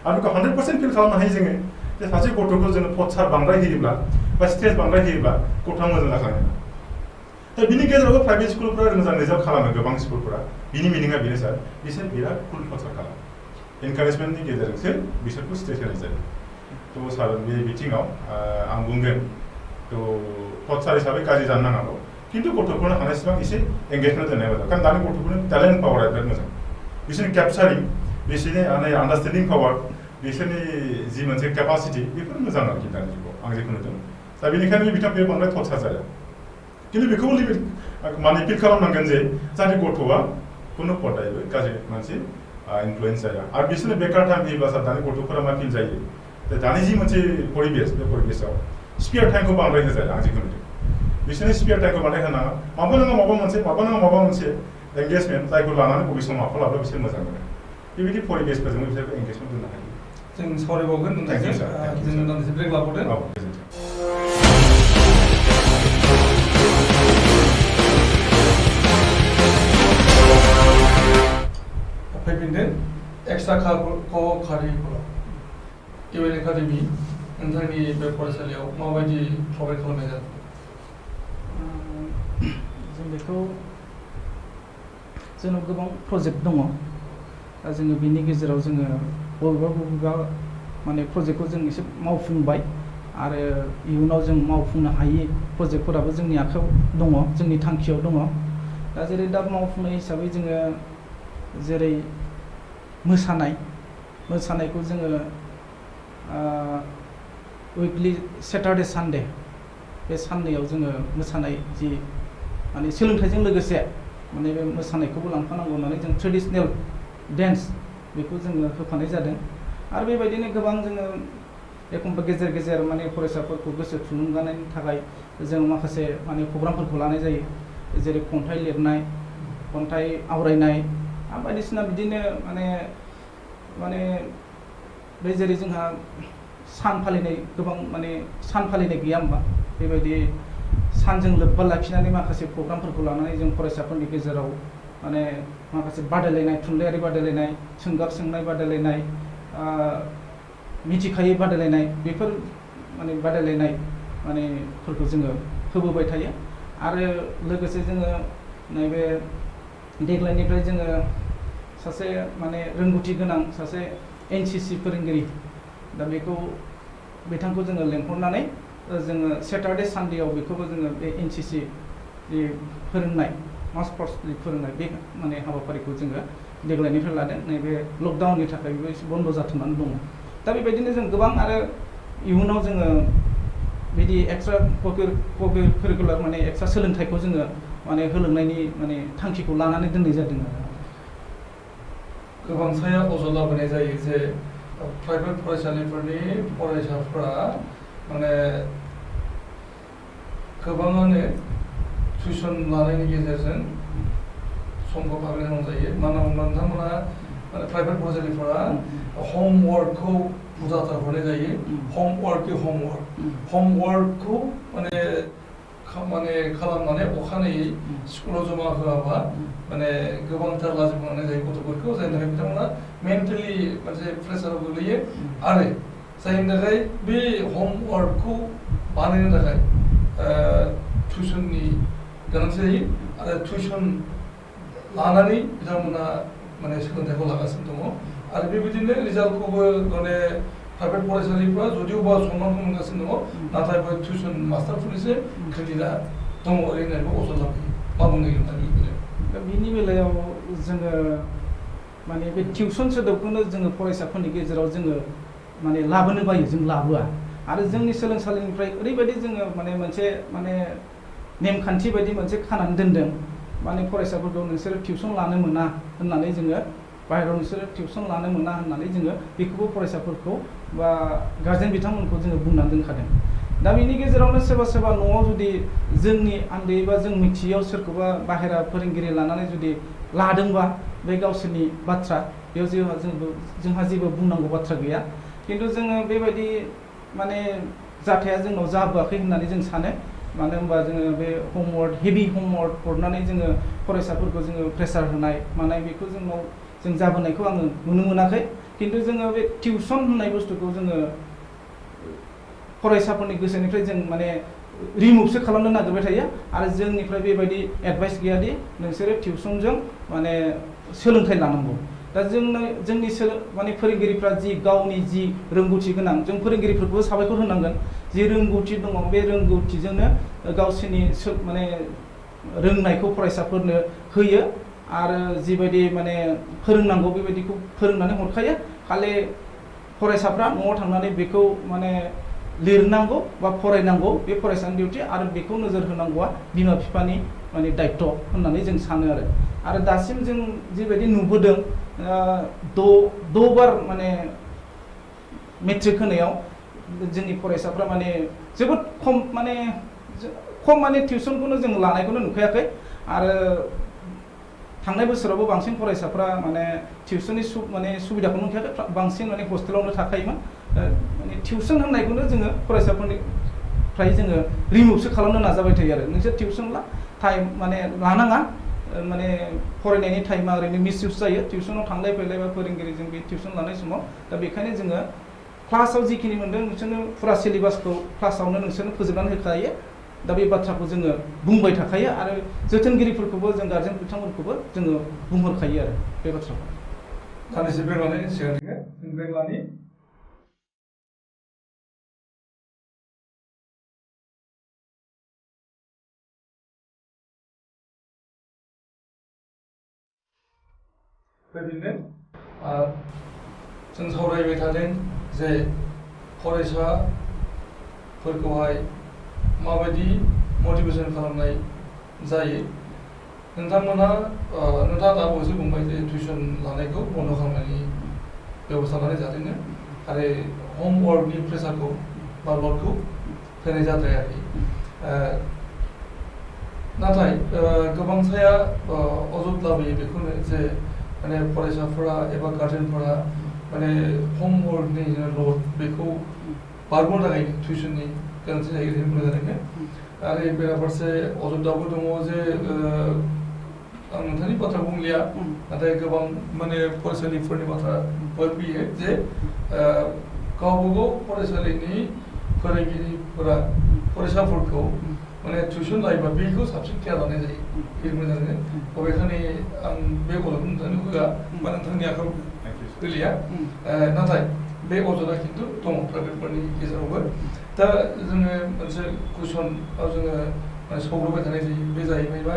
आरो बेखौ 100% फिल खालामनो हायो जोङो जे सासे गथ'खौ जोङो टर्चार बांद्राय होयोब्ला बा स्ट्रेस बांद्राय होयोब्ला गथ'आ मोजां जाखानाय नङा दा बिनि गेजेरावबो प्राइभेट स्कुलफोरा मोजां रिजाल्ट खालामो गोबां स्कुलफोरा बिनि मिनिङा बेनो सार बिसोर बिराद फुल टर्चार खालामो एनकारेजमेन्टनि गेजेरजोंसो बिसोरखौ स्ट्रेस होनाय जायो थ' सार बे बिथिङाव आं बुंगोन थ' टर्चार हिसाबै गाज्रि जानो नाङाबो खिन्थु गथ'फोरनो हानायसिबां एसे एंगेजमेन्ट दोननाया मोजां कारण दानि गथ'फोरनि टेलेन्ट पावारा बिराद मोजां बिसोरनि केपचारिं बिसोरनि आन्डारस्टेन्डिं पावार बिसोरनि जि मोनसे केपासिटि बेफोर मोजां आरोखि दानि जुगाव आं जेखौ नुदों दा बेनिखायनो बिथां बे बांद्राय टर्चार जाया खिन्थु बेखौ लिमिट माने फिल खालामनांगोन जे जाहाथे गथ'आ खुनु पदायबो गाज्रि मोनसे इनफ्लुएन्स जाया आरो बिसोरनो बेकार टाइम होयोब्ला सार दानि गथ'फोरा मा फिल जायो दानि जि मोनसे परिबेस बे परिबेसाव स्पेयार टाइमखौ बांद्राय होजाया आं जेखौ नुदों बिसोरनि स्पेयार टाइमखौ बांद्राय होनाङा माबा नङा माबा मोनसे एंगेजमेन्ट जायखौ लानानै बबे समाव माखौ लाब्ला बिसोर मोजां मोनो बेबायदि परिबेसफोरजों बिसोरखौ एंगेजमेन्ट दोननो हायो जों सावरायबावगोन नोंथांजों जोङो दान्दिसे ब्रेक लाबावदों फैफिनदों एक्सट्रा कारिकुलाम इउएन एकाडेमि नोंथांनि बे फरायसालियाव माबायदि प्रभाइड खालामनाय जादों जों बेखौ जोंनाव गोबां प्रजेक्ट दङ दा जोङो बिनि गेजेराव जोङो बबेबा माने प्रजेक्टखौ जों एसे मावफुंबाय आरो इयुनाव जों मावफुंनो हायि प्रजेक्टफोराबो जोंनि आखायाव दङ जोंनि थांखियाव दङ दा जेरै दा मावफुंनाय हिसाबै जोङो जेरै मोसानायखौ जोङो उइकलि सेटारडे सानडे बे साननैयाव जोङो मोसानाय जि माने सोलोंथाइजों लोगोसे माने बे मोसानायखौबो लांफानांगौ होननानै जों ट्रेडिशनेल डेन्स बेखौ जोङो होफानाय जादों आरो बेबायदिनो गोबां जोङो एखनबा गेजेर गेजेर माने फरायसाफोरखौ गोसो थुलुंगानायनि थाखाय जों माखासे माने प्रग्रामफोरखौ लानाय जायो जेरै खन्थाइ लिरनाय खन्थाइ आवरायनाय बायदिसिना बिदिनो माने बे जेरै जोंहा सान फालिनाय गोबां माने सान फालिनाय गैया होमबा बेबायदि सानजों लोब्बा लाखिनानै माखासे प्रग्रामफोरखौ लानानै जों फरायसाफोरनि गेजेराव माने माखासे बादायलायनाय थुनलाइयारि बादायलायनाय सोंगाब सोंनाय बादायलायनाय मिथिखायै बादायलायनाय बेफोर माने बादायलायनाय मानेफोरखौ जोङो होबोबाय थायो आरो लोगोसे जोङो नैबे देग्लायनिफ्राय जोङो सासे माने रोंगौथि गोनां सासे एनसिसि फोरोंगिरि दा बेखौ बिथांखौ जोङो लेंहरनानै जोङो सेटारडे सानडेआव बेखौबो जोङो बे एनसिसि फोरोंनाय मास कर्सनि फोरोंनाय बे माने हाबाफारिखौ जोङो देग्लायनिफ्राय लादों नैबे लकडाउननि थाखाय बेबो एसे बन्द जाथ'नानै दङ दा बेबायदिनो जों गोबां आरो इयुनाव जोङो बिदि एक्सट्रा कारिकुलार माने एक्सट्रा सोलोंथाइखौ जोङो माने होलोंनायनि माने थांखिखौ लानानै दोननाय जादों आरो गोबांसाया अजद लाबोनाय जायो जे प्राइभेट फरायसालिफोरनि फरायसाफोरा माने गोबाङानो टिउसन लानायनि गेजेरजों समखौ बारहोनांगौ जायो मानो होनोब्ला नोंथांमोना माने प्राइभेट फरायसालिफोरा हमवर्कखौ बुरजाथार हरनाय जायो हमवर्कखौ माने खालामनानै अखानायै स्कुलाव जमा होआबा माने गोबांथार लाजिफोनांनाय जायो गथ'फोरखौ जायनि थाखाय बिथांमोना मेन्टेलि मोनसे प्रेसाराव गोग्लैयो आरो जायनि थाखाय बे हमवर्कखौ बानायनो थाखाय टिउसननि गोनांथि जायो आरो टिउसन लानानै बिथांमोना माने सोलोंथाइखौ लागासिनो दङ आरो बेबायदिनो रिजाल्टखौबो माने प्राइभेट फरायसालिफ्रा जदिवबा सनमानखौ मोनगासिनो दङ नाथाय बे टिउसन मास्टारफोरनिसो क्रेडिटआ दङ ओरैनो अजद लाबोयो मा बुंनो नागिरदों दा बिनि बेलायाव जोङो माने बे टिउसन सोदोबखौनो जोङो फरायसाफोरनि गेजेराव जोङो माने लाबोनो बायो जों लाबोआ आरो जोंनि सोलोंसालिनिफ्राय ओरैबायदि जोङो माने मोनसे माने नेमखान्थि बायदि मोनसे खानानै दोनदों माने फरायसाफोरखौ नोंसोर टिउसन लानो मोना होननानै जोङो बाहेराव नोंसोरो टिउसन लानो मोना होननानै जोङो बेखौबो फरायसाफोरखौ बा गार्जेन बिथांमोनखौ जोङो बुंनानै दोनखादों। दा बिनि गेजेरावनो सोरबा सोरबा न'आव जुदि जोंनि आन्दै बा जों मिथियैयाव सोरखौबा बाहेरा फोरोंगिरि लानानै जुदि लादोंबा बे गावसोरनि बाथ्रा, बेयाव जोंहा जेबो बुंनांगौ बाथ्रा गैया। खिन्थु जोङो बेबायदि माने जाथाया जोंनाव जाबोआखै होननानै जों सानो। मानो होनबा जोङो बे हमवर्क हेभि हमवर्क हरनानै जोङो फरायसाफोरखौ जोङो प्रेसार होनाय मानाय बेखौ जों जाबोनायखौ आङो नुनो मोनाखै। खिन्थु जोङो बे टिउसन होननाय बुस्थुखौ जोङो फरायसाफोरनि गोसोनिफ्राय जों माने रिमुभसो खालामनो नागिरबाय थायो आरो जोंनिफ्राय बेबायदि एडभाइस गैयादि नोंसोरो टिउसनजों माने सोलोंथाइ लानांगौ। दा जोंनि माने फोरोंगिरिफ्रा जि गावनि जि रोंगौथि गोनां, जों फोरोंगिरिफोरखौबो साबायखर होनांगोन। जि रोंगौथि दङ बे रोंगौथिजोंनो गावसोरनि माने रोंनायखौ फरायसाफोरनो होयो आरो जिबायदि माने फोरोंनांगौ बेबायदिखौ फोरोंनानै हरखायो। खालि फरायसाफ्रा न'आव थांनानै बेखौ माने लिरनांगौ बा फरायनांगौ, बे फरायसानि डिउटि, आरो बेखौ नोजोर होनांगौआ बिमा बिफानि माने दायित्व होननानै जों सानो आरो दासिम जों जिबायदि नुबोदों 6 बार माने मेट्रिक होनायाव जोंनि फरायसाफ्रा माने जोबोद खम माने टिउसनखौनो जों लानायखौनो नुखायाखै। आरो थांनाय बोसोरावबो बांसिन फरायसाफ्रा माने टिउसननि माने सुबिदाखौ मोनखायाखै, बांसिन माने हस्टेलावनो थाखायोमोन। माने टिउसन होननायखौनो जोङो फरायसाफोरनिफ्राय जोङो रिमुभसो खालामनो नाजाबाय थायो आरो नोंसोर टिउसन ला, टाइम माने लानाङा, माने फरायनायनि टाइमा ओरैनो मिसइउस जायो टिउसनाव थांलाय फैलाय बा फोरोंगिरिजों बे टिउसन लानाय समाव। दा बेखायनो जोङो क्लासाव जिखिनि मोनदों नोंसोरनो फुरा सिलेबासखौ क्लासावनो नोंसोरनो फोजोबनानै होखायो। दा बे बाथ्राखौ जोङो बुंबाय थाखायो आरो जोथोनगिरिफोरखौबो जों गार्जेन बिथांमोनखौबो जोङो बुंहरखायो आरो बे बाथ्राखौ। सानैसो ब्रेक लानायनि सिगां जों ब्रेक लानि। फैफिनदों। जों सावरायबाय थादों जे फरायसाफोरखौहाय माबायदि मटिभेसन खालामनाय जायो। नोंथाङा दाबावैसो बुंबाय जे टिउसन लानायखौ बन्द' खालामनायनि बेबस्था लानाय जादोंनो आरो हमवर्कनि प्रेसारखौ बा लडखौ होनाय जाद्रायाखै। नाथाय गोबांसाया अजद लाबोयो बेखौनो जे माने फरायसाफोरा एबा गार्जेनफोरा माने हमवर्कनि लड बेखौ बारग'नो थाखाय टिउसननि गोनांथि जायो होननाय जादोंनो। आरो बेराफारसे अजदाबो दङ जे आं नोंथांनि बाथ्रा बुंलिया, नाथाय गोबां माने फरायसालिफोरनि बाथ्रा फैयो जे गावबागाव फरायसालिनि फोरोंगिरिफोरा फरायसाफोरखौ माने टिउसन लायोबा बेखौ साबसिन केयार लानाय जायो बेखौनो जादों। बबेखानि आं बे गलखौ नोंथांनो होआ बा नोंथांनि आखायाव गोलैया, नाथाय बे अजदा खिन्थु दङ प्राइभेटफोरनि गेजेरावबो। दा जोङो मोनसे कुइसनाव जोङो सावरायबाय थानाय जायो, बे जाहैबायबा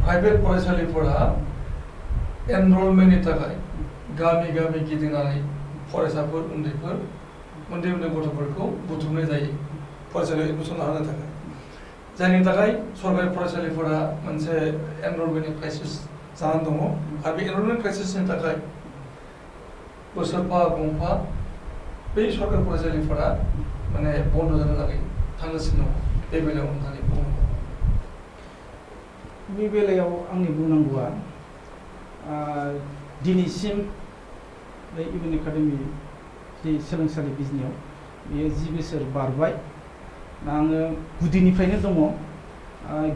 प्राइभेट फरायसालिफोरा एनरलमेन्टनि थाखाय गामि गामि गिदिंनानै फरायसाफोर उन्दै गथ'फोरखौ बुथुमनाय जायो फरायसालियाव एडमिसन लाहोनो थाखाय, जायनि थाखाय सरकारि फरायसालिफोरा मोनसे एनरलमेन्टनि क्राइसिस जानानै दङ। आरो बे एनरलमेन्ट क्राइसिसनि थाखाय बोसोरफा गंफा बै सरकारि फरायसालिफोरा माने बन्द' जानो लागै थांगासिनो दङ। बे बेलायाव नोंथांनि बुंनांगौ। बे बेलायाव आंनि बुंनांगौआ दिनैसिम बे इउएन एकाडेमि जि सोलोंसालि बिजनियाव बेयो 10 बोसोर बारबाय। आङो गुदिनिफ्रायनो दङ।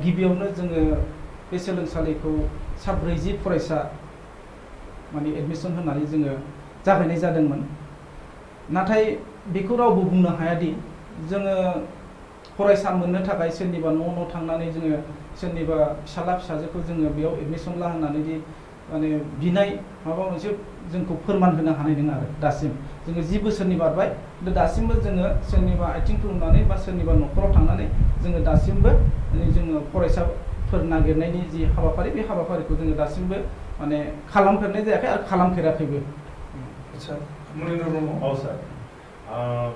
गिबियावनो जोङो बे सोलोंसालिखौ 40 फरायसा माने एडमिसन होनानै जोङो जागायनाय जादोंमोन। नाथाय बेखौ रावबो बुंनो हायादि जोङो फरायसा मोननो थाखाय सोरनिबा न' थांनानै जोङो सोरनिबा फिसाला फिसाजोखौ जोङो बेयाव एडमिसन ला होननानै दि माने बिनाय माबा मोनसे जोंखौ फोरमान होनो हानाय नङा आरो दासिम। जोङो 10 बोसोरनि बारबाय, दासिमबो जोङो सोरनिबा आथिं खुलुमनानै बा सोरनिबा न'खराव थांनानै जोङो दासिमबो जोङो फरायसाफोर नागिरनायनि जि हाबाफारि, बे हाबाफारिखौ जोङो दासिमबो माने खालामफेरनाय जायाखै आरो खालामफेराखैबो। आदसा मनिन्द्र ब्रह्म। औ सार,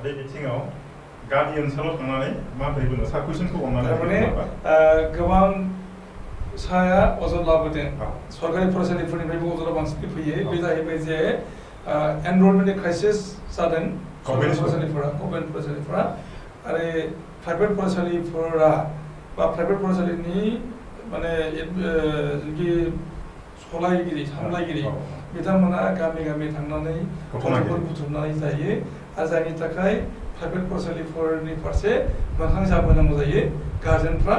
बे बिथिङाव गामि ओनसोलाव थांनानै माबोरै बुङो सार कुइसनखौ अननानै माने गोबां साया अजद लाबोदों सरकारि फरायसालिफोरनिफ्रायबो अजदआ बांसिन फैयो बे जाहैबाय जे एनरलमेन्टनि क्राइसिस जादों सरकारि फरायसालिफोरा गभर्नमेन्ट फरायसालिफोरा आरो प्राइभेट फरायसालिफोरा बा प्राइभेट फरायसालिनि माने जुदि सलायगिरि सामलायगिरि बिथांमोना गामि गामि थांनानै गथ'फोर बुथुमनानै जायो आरो जायनि थाखाय प्राइभेट फरायसालिफोरनि फारसे मोखां जाबोनांगौ जायो गार्जेनफ्रा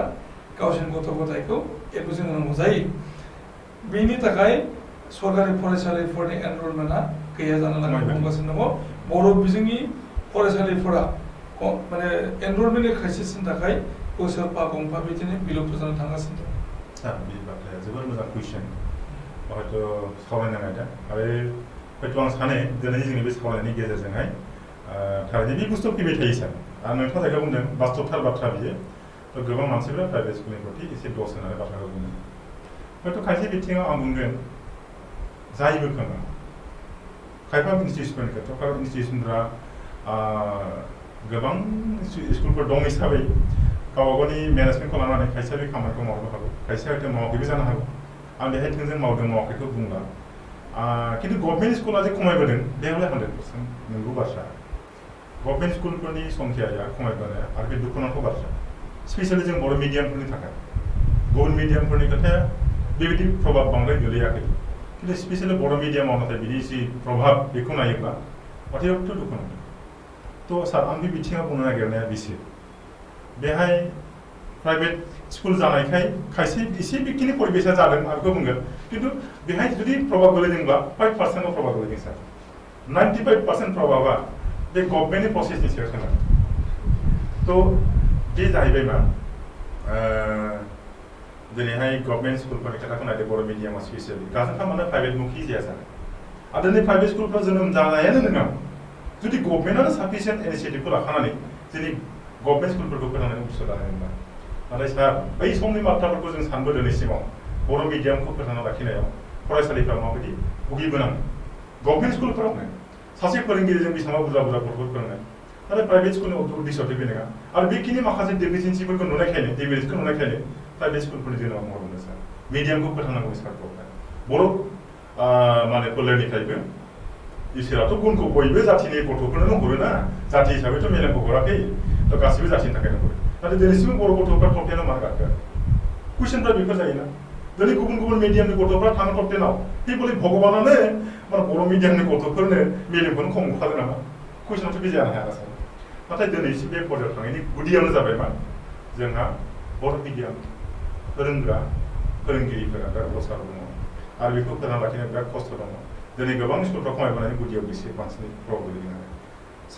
गावसोरनि गथ' गथायखौ एडमिसन होनांगौ जायो बेनि थाखाय सरकारि फरायसालिफोरनि एनरलमेन्टआ गैया जानो हमगासिनो दङ बर' बिजोंनि फरायसालिफोरा माने एनरलमेन्टनि क्राइसिसनि थाखाय बोसोरफा गंफा बिदिनो बिलुप्त जानो थांगासिनो दं। बे बाथ्राया जोबोर मोजां कुइसन हयथ' सावरायनो आयदा आरो हयथ' आं सानो दिनै जोंनि बे सावरायनायनि गेजेरजोंहाय थारैनो बे बुस्थु फैबाय थायो सार आरो नोंथाङा जायगा बुंदों बास्तबथार बाथ्रा बियो थ' गोबां मानसिफोरा प्राइभेट स्कुलनि प्रति एसे दस होनानै बाथ्राखौ बुङो हयथ' खायसे बिथिङाव आं बुंगोन जायबो खोमा खायफा इनस्टिटिउसनफोरनि खेथ्रआव खायफा इनस्टिटिउसनफोरा गोबां स्कुलफोर दं हिसाबै गावबा गावनि मेनेजमेन्टखौ लानानै खायसेया बे खामानिखौ मावनो हागौ खायसेया हयथ' मावाखैबो जानो हागौ आं बेहाय थोंजों मावदों मावाखैखौ बुंला खिन्थु गभर्नमेन्ट स्कुला जे खमायबोदों बे हले 100% नंगौ बाथ्रा गभर्नमेन्ट स्कुलफोरनि संख्याया खमायबोनाया आरो बे दुखुनांथाव बाथ्रा स्पेसियलि जों बर' मिडियामफोरनि थाखाय गुबुन मिडियामफोरनि खोथाया बेबायदि प्रभाब बांद्राय गोलैयाखै खिन्थु स्पेसियलि बर' मिडियामाव नाथाय बिदि जि प्रभाब बेखौ नायोब्ला अतिरिक्त दुखुनांथाव थ' सार आं बे बिथिङाव बुंनो नागिरनाया बिसो बेहाय प्राइभेट स्कुल जानायखाय खायसे एसे बेखिनि परिबेसा जादों आं बेखौ बुंगोन खिन्थु बेहाय जुदि प्रभाब गोलैदोंब्ला 5% प्रभाब गोलैदों सार 95% प्रभाबा बे गभर्नमेन्टनि प्रसेसनि सायाव सोनारो थ' बे जाहैबाय मा दिनैहाय गभर्नमेन्ट स्कुलफोरनि खोथाखौ नायदो बर' मिडियामाव स्पेसियेलि गार्जेनफ्रा मानो प्राइभेट मुखि जाया सार आरो दिनै प्राइभेट स्कुलफ्रा जोनोम जानायानो नङा जुदि गभर्नमेन्टआनो साफिसियेन्ट इनिसियेटिभखौ लाखानानै दिनै गभर्नमेन्ट स्कुलफोरखौ फोथांनानै उथिस' लानाय नङा नाथाय सार बै समनि बाथ्राफोरखौ जों सानबोदों दिनैसिमाव बर' मिडियामखौ फोथांना लाखिनायाव फरायसालिफ्रा माबायदि भुगिबोनाङो गभर्नमेन्ट स्कुलफोरावनो सासे फोरोंगिरिजों बेसेबां बुरजा बुरजा गथ'फोर फोरोंनाय नाथाय प्राइभेट स्कुलनि उद्देश्यआथ' बे नङा आरो बेखिनि माखासे डेफिसियेन्सिफोरखौ नुनायखायनो डिमेरिट्सखौ नुनायखायनो प्राइभेट स्कुलफोरनि जोनोमा महर मोनो सार मिडियामखौ फोथांनांगौ सारफ्रावहाय बर' माने फोलेरनिफ्रायबो इसोराथ' गुनखौ बयबो जाथिनि गथ'फोरनो हरो ना जाति हिसाबैथ' मेलेमखौ हराखै थ' गासिबो जाथिनि थाखायनो हरो नाथाय दिनैसिम बर' गथ'फ्रा टप 10आव मार्क गाखोआ कुइसनफ्रा बेफोर जायोना दिनै गुबुन गुबुन मिडियामनि गथ'फ्रा थाङो टप 10आव बेबोलै भगबानानो माने बर' मिडियामनि गथ'फोरनो मेलेमखौनो खम हरखादों नामा कुइसनाथ' बे जानो हाया सार नाथाय दिनैसिम बे पर्यायाव थांनायनि गुदियावनो जाबाय मा जोंहा बर' मिडियाम फोरोंग्रा फोरोंगिरिफोरा बिराद लसार दङ आरो बेखौ फोथांना लाखिनो बिराद खस्थ' दङ दिनै गोबां स्कुलफ्रा खमायबोनायनि गुदियाव बेसे बांसिन प्रब्लेम गोलैदों आरो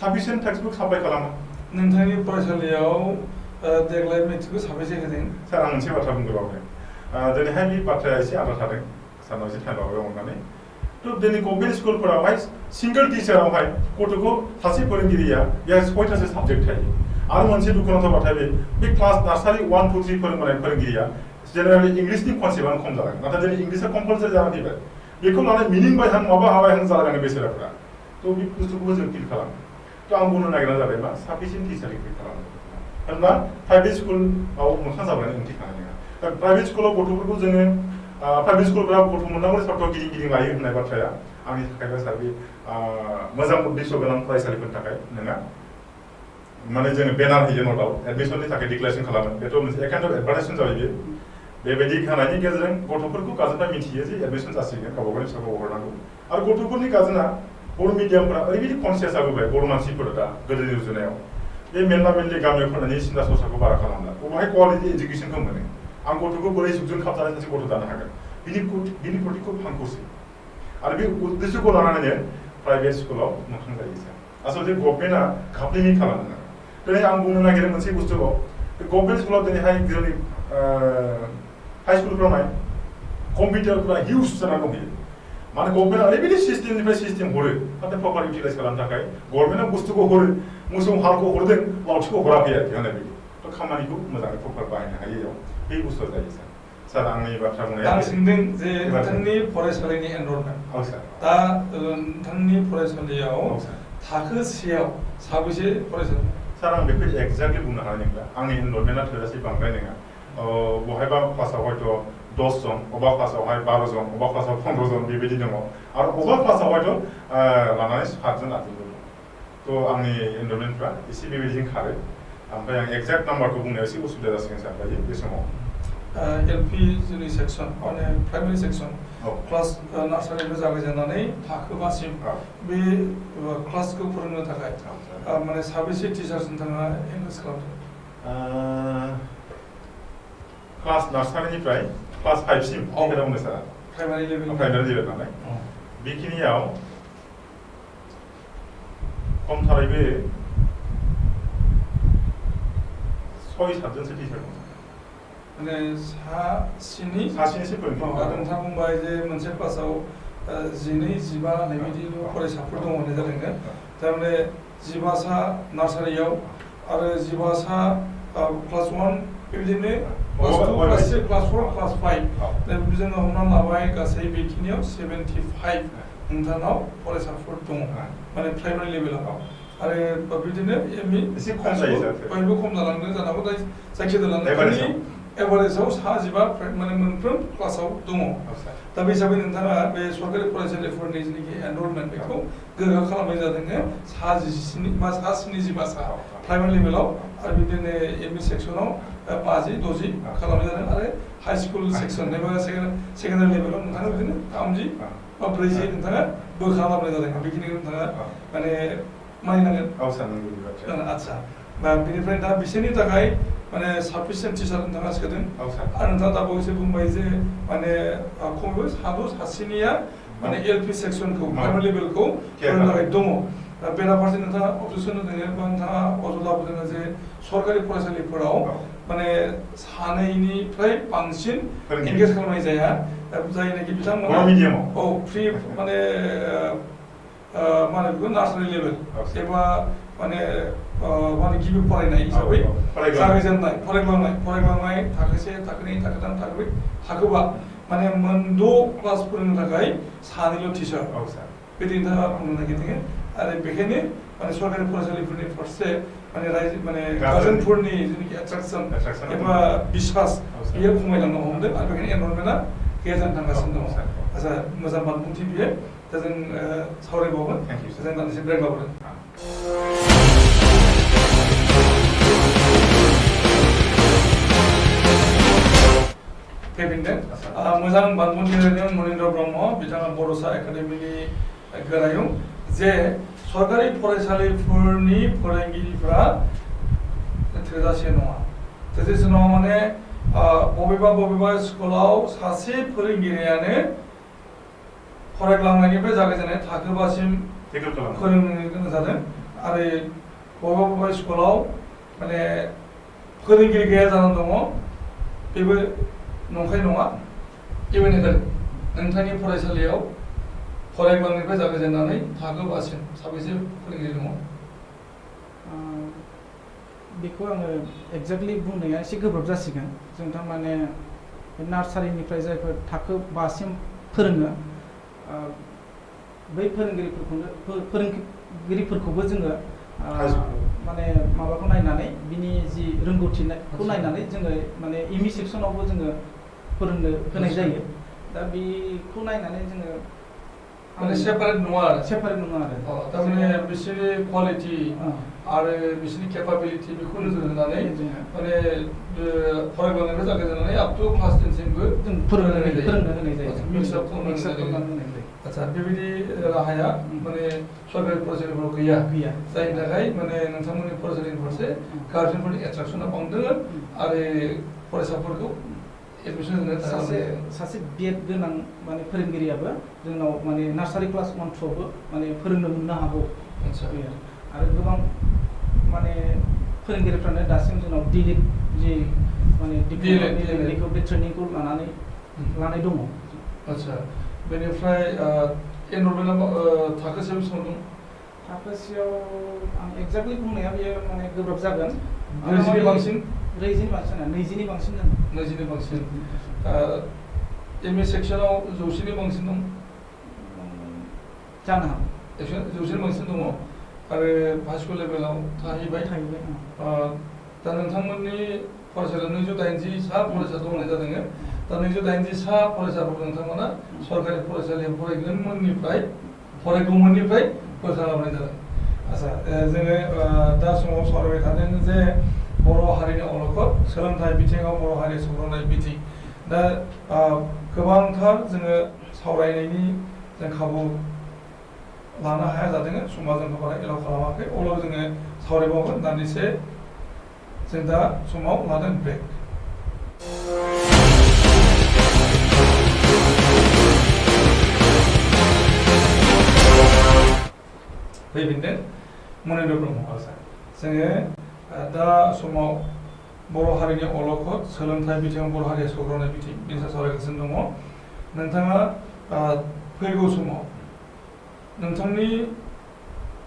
साफिसियेन्ट टेक्सटबुक साप्लाइ खालामा नोंथांनि फरायसालियाव देग्लाय मेट्रिकखौ साबेसे होदों सार आं मोनसे बाथ्रा बुंगोबावदों दिनैहाय बे बाथ्राया एसे आद्रा थादों सारनाव एसे टाइम लाबाय अननानै थ' दिनै गभर्नमेन्ट स्कुलफोरावहाय सिंगल टिचारावहाय गथ'खौ सासे फोरोंगिरिया बेहा 6टासो साबजेक्ट थायो आरो मोनसे दुखुनांथाव बाथ्रा बे क्लास नार्सारि 1, 2, 3 फोरोंबोनाय फोरोंगिरिया जेनेरेलि इंलिसनि कनसेप्टआनो खम जालाङो नाथाय दिनै इंलिसआ कम्पालसारि जानानै फैबाय बेखौ लानानै मिनिं बायहां माबा हाबायहां जालाङो बेसेराफ्रा थ' बे बुस्थुखौबो जों फिल खालामो थ' आं बुंनो नागिरना जाबाय मा साफिसियेन्ट टिचार रिक्रुइट खालामो होनब्ला प्राइभेट स्कुलाव मोखां जाबायनि ओंथि थानाय नङा दा प्राइभेट स्कुलाव गथ'फोरखौ जोङो प्राइभेट स्कुलफोरा गथ' मोननांगौ सार्थ गिदिं गिदिं लायो होननाय बाथ्राया आंनि थाखायबा सार बे मोजां उद्देश्य गोनां फरायसालिफोरनि थाखाय नङा माने जोङो बेनार होयो नटाव एडमिसननि थाखाय डिक्लेरेसन खालामो बेथ' मोनसे एकाउन्ट अफ एडभार्टाइजमेन्ट जायो बेबायदि होनायनि गेजेरजों गथ'फोरखौ गार्जेनफ्रा मिथियो जे एडमिसन जासिगोन गावबा गावनि फिसाखौ हरनांगौ आरो गथ'फोरनि गार्जेना बर' मिडियामफोरा ओरैबायदि कनसियास जाबोबाय बर' मानसिफोरा दा गोदोनि रुजुनायाव बे मेरला मेरलि गामियाव फरायनायनि सिन्था सरसाखौ बारा खालामला बबेहाय क्वालिटि एजुकेसनखौ मोनो आं गथ'खौ बोरै जुगजों खाबजानाय सासे गथ' दानो हागोन बिनि प्रति खुब हांखुरसै आरो बे उद्देश्यखौ लानानैनो प्राइभेट स्कुलाव मोखां जायो सार आसलथे गभर्नमेन्टआ खाप्लिमेन्ट खालामनो नाङा दिनै आं बुंनो नागिरो मोनसे बुस्थुआव गभर्नमेन्ट स्कुलाव दिनैहाय जोंनि हाई स्कुलफ्राव नाय कम्पिउटारफ्रा हिउज जानानै दंहैयो माने गभर्नमेन्टआ ओरैबायदि सिस्टेमनिफ्राय सिस्टेम हरो नाथाय प्रपार इउटिलाइज खालामनो थाखाय गभर्नमेन्टआ बुस्थुखौ हरो मोसौ हालखौ हरदों लावथिखौ हराखै आरोखि होननाय बायदि थ' खामानिखौ मोजाङै प्रपार बाहायनो हायैयाव बे बुस्थुआ जायो सार सार आंनि बाथ्रा बुंनाया आं सोंदों जे नोंथांनि फरायसालिनि एनरलमेन्ट औ सार दा नोंथांनि फरायसालियाव थाखो सेयाव साबेसे फरायसालि सार आं बेखौ एक्जेक्टलि बुंनो हानाय नंला आंनि एनरलमेन्टआ थोजासे बांद्राय नङा बहायबा क्लासाव हयथ' 10 जन अबा क्लासावहाय 12 जन अबा क्लासाव 15 जन बेबायदि दङ आरो अबा क्लासाव हयथ' लानानै 7 जन 8 जन दङ थ' आंनि एनरलमेन्टफ्रा एसे बेबायदिजों खारो ओमफ्राय आं एक्जेक्ट नाम्बारखौ बुंनायाव एसे उसुबिदा जासिगोन सार दायो बे समाव एलपि जोंनि सेक्सन माने प्राइमारि सेक्सन क्लास नार्सारिनिफ्राय जागायजेननानै थाखोबासिम बे क्लासखौ फोरोंनो थाखाय माने साबेसे टिचार्स नोंथाङा एंगेज खालामदों क्लास नार्सारिनिफ्राय क्लास 5 सिम खोथा बुंदों सारा प्राइमारि लेभेल नालाय बेखिनियाव खमथारैबो 6-7 जनसो टिचार दं माने सासेनिसो फोरोंगिरि नोंथाङा बुंबाय जे मोनसे क्लासाव 12-15 बेबायदिल' फरायसाफोर दङ होननाय जादों थारमाने 15सा नार्सारियाव आरो 15सा क्लास 1 बेबायदिनो क्लास 2 क्लास 3 क्लास 4 क्लास 5 जोङो हमना लाबाय गासै बेखिनियाव 75 नोंथांनाव फरायसाफोर दङ माने प्राइमारि लेभेलाव आरो बिदिनो एमइ एसे खम जायो बयबो खम जालांदों जानांगौ जायखिजाया लानानै एभारेजआव 15 माने मोनफ्रोम क्लासाव दङ दा बे हिसाबै नोंथाङा बे सरकारि फरायसालिफोरनि जेनाखि एनरलमेन्ट बेखौ गोग्गो खालामनाय जादों 75 प्राइमारि लेभेलाव आरो बिदिनो एमइ सेक्सनाव 50-60 खालामनाय जादों आरो हाई स्कुल सेक्सन एबा सेकेन्डारि लेभेलाव नोंथाङा बिदिनो 30 बा 40 नोंथाङा खालामनाय जादों बेखिनिखौ नोंथाङा माने मानिनांगोन आच्छा बा बेनिफ्राय दा बिसोरनि थाखाय माने साफिसियेन्ट टिचार नोंथाङा सोदों आरो नोंथाङा दा बावैसो बुंबाय जे माने खमैबो सासेनिया माने एलपि सेक्सनखौ प्राइमारि लेभेलखौ फोरोंनो थाखाय दङ बेराफारसे नोंथाङा अबजेक्सन होदों बा नोंथाङा अजद लाबोदों जे सरकारि फरायसालिफोराव माने सानैनिफ्राय बांसिन एंगेज खालामनाय जाया जायनाखि बिथांमोना फ्रि माने मा होनो बेखौ नार्सारि लेभेल एबा माने गिबि फरायनाय हिसाबै जागायजेननाय फरायग्लांनाय थाखोसे थाखोनै थाखोथाम थाखोब्रै थाखोबा माने मोन6 क्लास फोरोंनो थाखाय सानैल' टिचार बिदि नोंथाङा बुंनो नागिरदों आरो बेखायनो माने सरकारि फरायसालिफोरनि फारसे माने गार्जेनफोरनि जेनाखि एट्राकसन एबा बिश्वास बेयो खमायलांनो हमदों आरो बेखायनो एनरलमेन्टआ गैया जानो थांगासिनो दङ आच्छा मोजां बानबुंथि बियो दा जों सावरायबावगोन जों दान्दिसे ब्रेक लाबोदों फैफिनदों मोजां बानबुंथि होदों मनिन्द्र ब्रह्म बिथाङा बड'सा एकाडेमिनि गोरायुं जे सरकारि फरायसालिफोरनि फोरोंगिरिफ्रा थोजासे नङा माने बबेबा स्कुलाव सासे फोरोंगिरियानो फरायग्लांनायनिफ्राय जागायजेननाय थाखोबासिम फोरोंनो गोनां जादों आरो बबेबा स्कुलाव माने फोरोंगिरि गैया जानानै दङ बेबो नंखाय नङा इभेन नोंथांनि फरायसालियाव फरायग्लांनायनिफ्राय जागायजेननानै थाखोबासिम साबेसे फोरोंगिरि दङ बेखौ आङो एक्जेक्टलि बुंनाया एसे गोब्राब जासिगोन जों थारमाने नार्सारिनिफ्राय जायफोर थाखोबासिम फोरोङो बै फोरोंगिरिफोरखौबो जोङो माने माबाखौ नायनानै बिनि जि रोंगौथिखौ नायनानै जोङो माने एमइ सेक्सनावबो जोङो फोरोंनो होनाय जायो दा बेखौ नायनानै जोङो माने सेपारेट नङा आरो थारमाने बिसोरनि क्वालिटि आरो बिसोरनि केपाबिलिटि बेखौ नोजोर होनानै माने फरायग्लांनायनिफ्राय जागायजेननानै आप टु क्लास 10 सिमबो जों फोरोंनो होनाय जायो मिक्सआप खालामनानै होनाय जायो आच्छा बेबायदि राहाया माने सरकारि फरायसालिफोराव गैया जायनि थाखाय माने नोंथांमोननि फरायसालिनि फारसे गार्जेनफोरनि एट्राकसना बांदों आरो फरायसाफोरखौ एडमिसन होनो सासे बिएड गोनां माने फोरोंगिरियाबो जोंनाव माने नार्सारि क्लास 1-2आवबो माने फोरोंनो मोननो हागौ आरो गोबां माने फोरोंगिरिफ्रानो दासिम जोंनाव डिलिट जि माने डिप्ल'मा बे ट्रेनिंखौ लानाय दङ आच्छा बेनिफ्राय एनरलमेन्टआ थाखोसेयाव बेसेबां दं थाखोसेयाव आं एक्जेक्टलि बुंनाया बेयो माने गोब्राब जागोन 20नि बांसिन 20नि बांसिन एमइ सेक्सनाव 100नि बांसिन दं जानो हागौ 100नि बांसिन दङ आरो हाई स्कुल लेभेलाव थाहैबाय दा नोंथांमोननि फरायसालियाव 280 सा फरायसा दं होननाय जादों दा 280 सा फरायसाफोर नोंथांमोना सरकारि फरायसालियाव फरायगौमोननिफ्राय फरायसा लाबोनाय जादों। आच्छा जोङो दा समाव सावरायबाय थादों जे बर' हारिनि अलखद सोलोंथाइ बिथिङाव बर' हारि जौगानाय बिथिं दा गोबांथार जोङो सावरायनायनि जों खाबु लानो हाया जादों समा जोंखौ बारा एलाव खालामाखै अब्लाबो जोङो सावरायबावगोन दान्दिसे जों दा समाव लादों ब्रेक। फैफिनदों मनिन्द्र ब्रह्म जोङो दा समाव बर' हारिनि अलखद सोलोंथाइ बिथिङाव बर' हारिया जौगानाय बिथिं बेनि सायाव सावरायगासिनो दङ। नोंथाङा फैगौ समाव नोंथांनि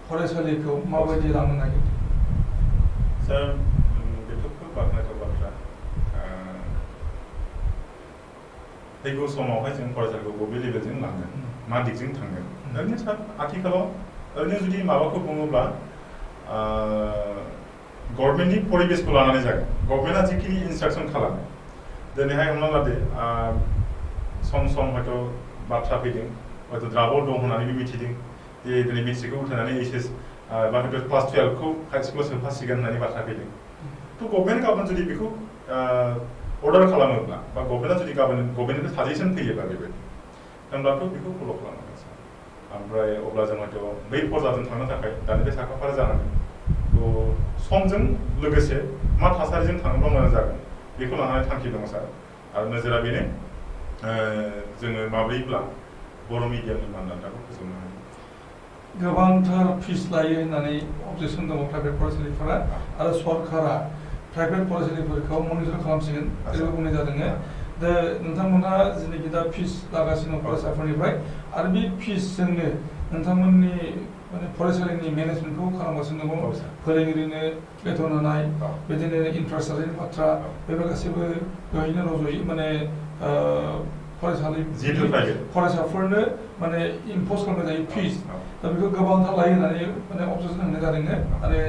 फरायसालिखौ माबायदि लांनो नागिरदों? सार बेथ' खोब बाख्नायथाव बाथ्रा। फैगौ समावहाय जों फरायसालिखौ बबे लेभेलजों लांगोन मा दिगजों थांगोन ओरैनो सार आथिखालाव ओरैनो जुदि माबाखौ बुङोब्ला गभर्नमेन्टनि परिबेसखौ लानानै जागोन गभर्नमेन्टआ जिखिनि इन्सट्राक्सन खालामो दिनैहाय हमना लादो सम हयथ' बाथ्रा फैदों हयथ' द्राफआव दं होननानै मिथिदों जे दिनै मेट्रिकखौ उथ्रिनानै HS बा हयथ' क्लास 12 खौ हाई स्कुलाव सोफासिगोन होननानै बाथ्रा फैदों थ' गभर्नमेन्ट गाबोन जुदि बेखौ अर्डार खालामोब्ला बा गभर्नमेन्टआ जुदि गभर्नमेन्टनिफ्राय साजेसन फैयोब्ला बेबायदि होनब्लाथ' बेखौ फल' खालामनांगोन सार। ओमफ्राय अब्ला जों हयथ' बै फर्जाजों थांनो थाखाय दानिफ्राय साखाफारा जानांगोन। थ' समजों लोगोसे मा थासारिजों थाङोब्ला मोजां जागोन बेखौ लानानै थांखि दङ सार। आरो नोजोरा बेनो जोङो माब्रैब्ला बर' मिडियामनि मानदान्दाखौ फोजौनो हायो। गोबांथार फिस लायो होननानै अबजेक्सन दङ प्राइभेट फरायसालिफोरा आरो सरकारा प्राइभेट फरायसालिफोरखौ मनिटर खालामसिगोन बेबो बुंनाय जादों। दा नोंथांमोनहा जेनाखि दा फिस लागासिनो फरायसाफोरनिफ्राय आरो बे फिसजोंनो नोंथांमोननि माने फरायसालिनि मेनेजमेन्टखौ खालामगासिनो दङ फोरोंगिरिनो बेथन होनाय बिदिनो इनफ्रास्ट्राक्चारनि बाथ्रा बेफोर गासैबो बेवहायनो रज'यो माने फरायसाफोरनो माने इम्पज खालामनाय जायो फिस दा बेखौ गोबांथार लायो होननानै माने अबजेक्सन होनाय जादों आरो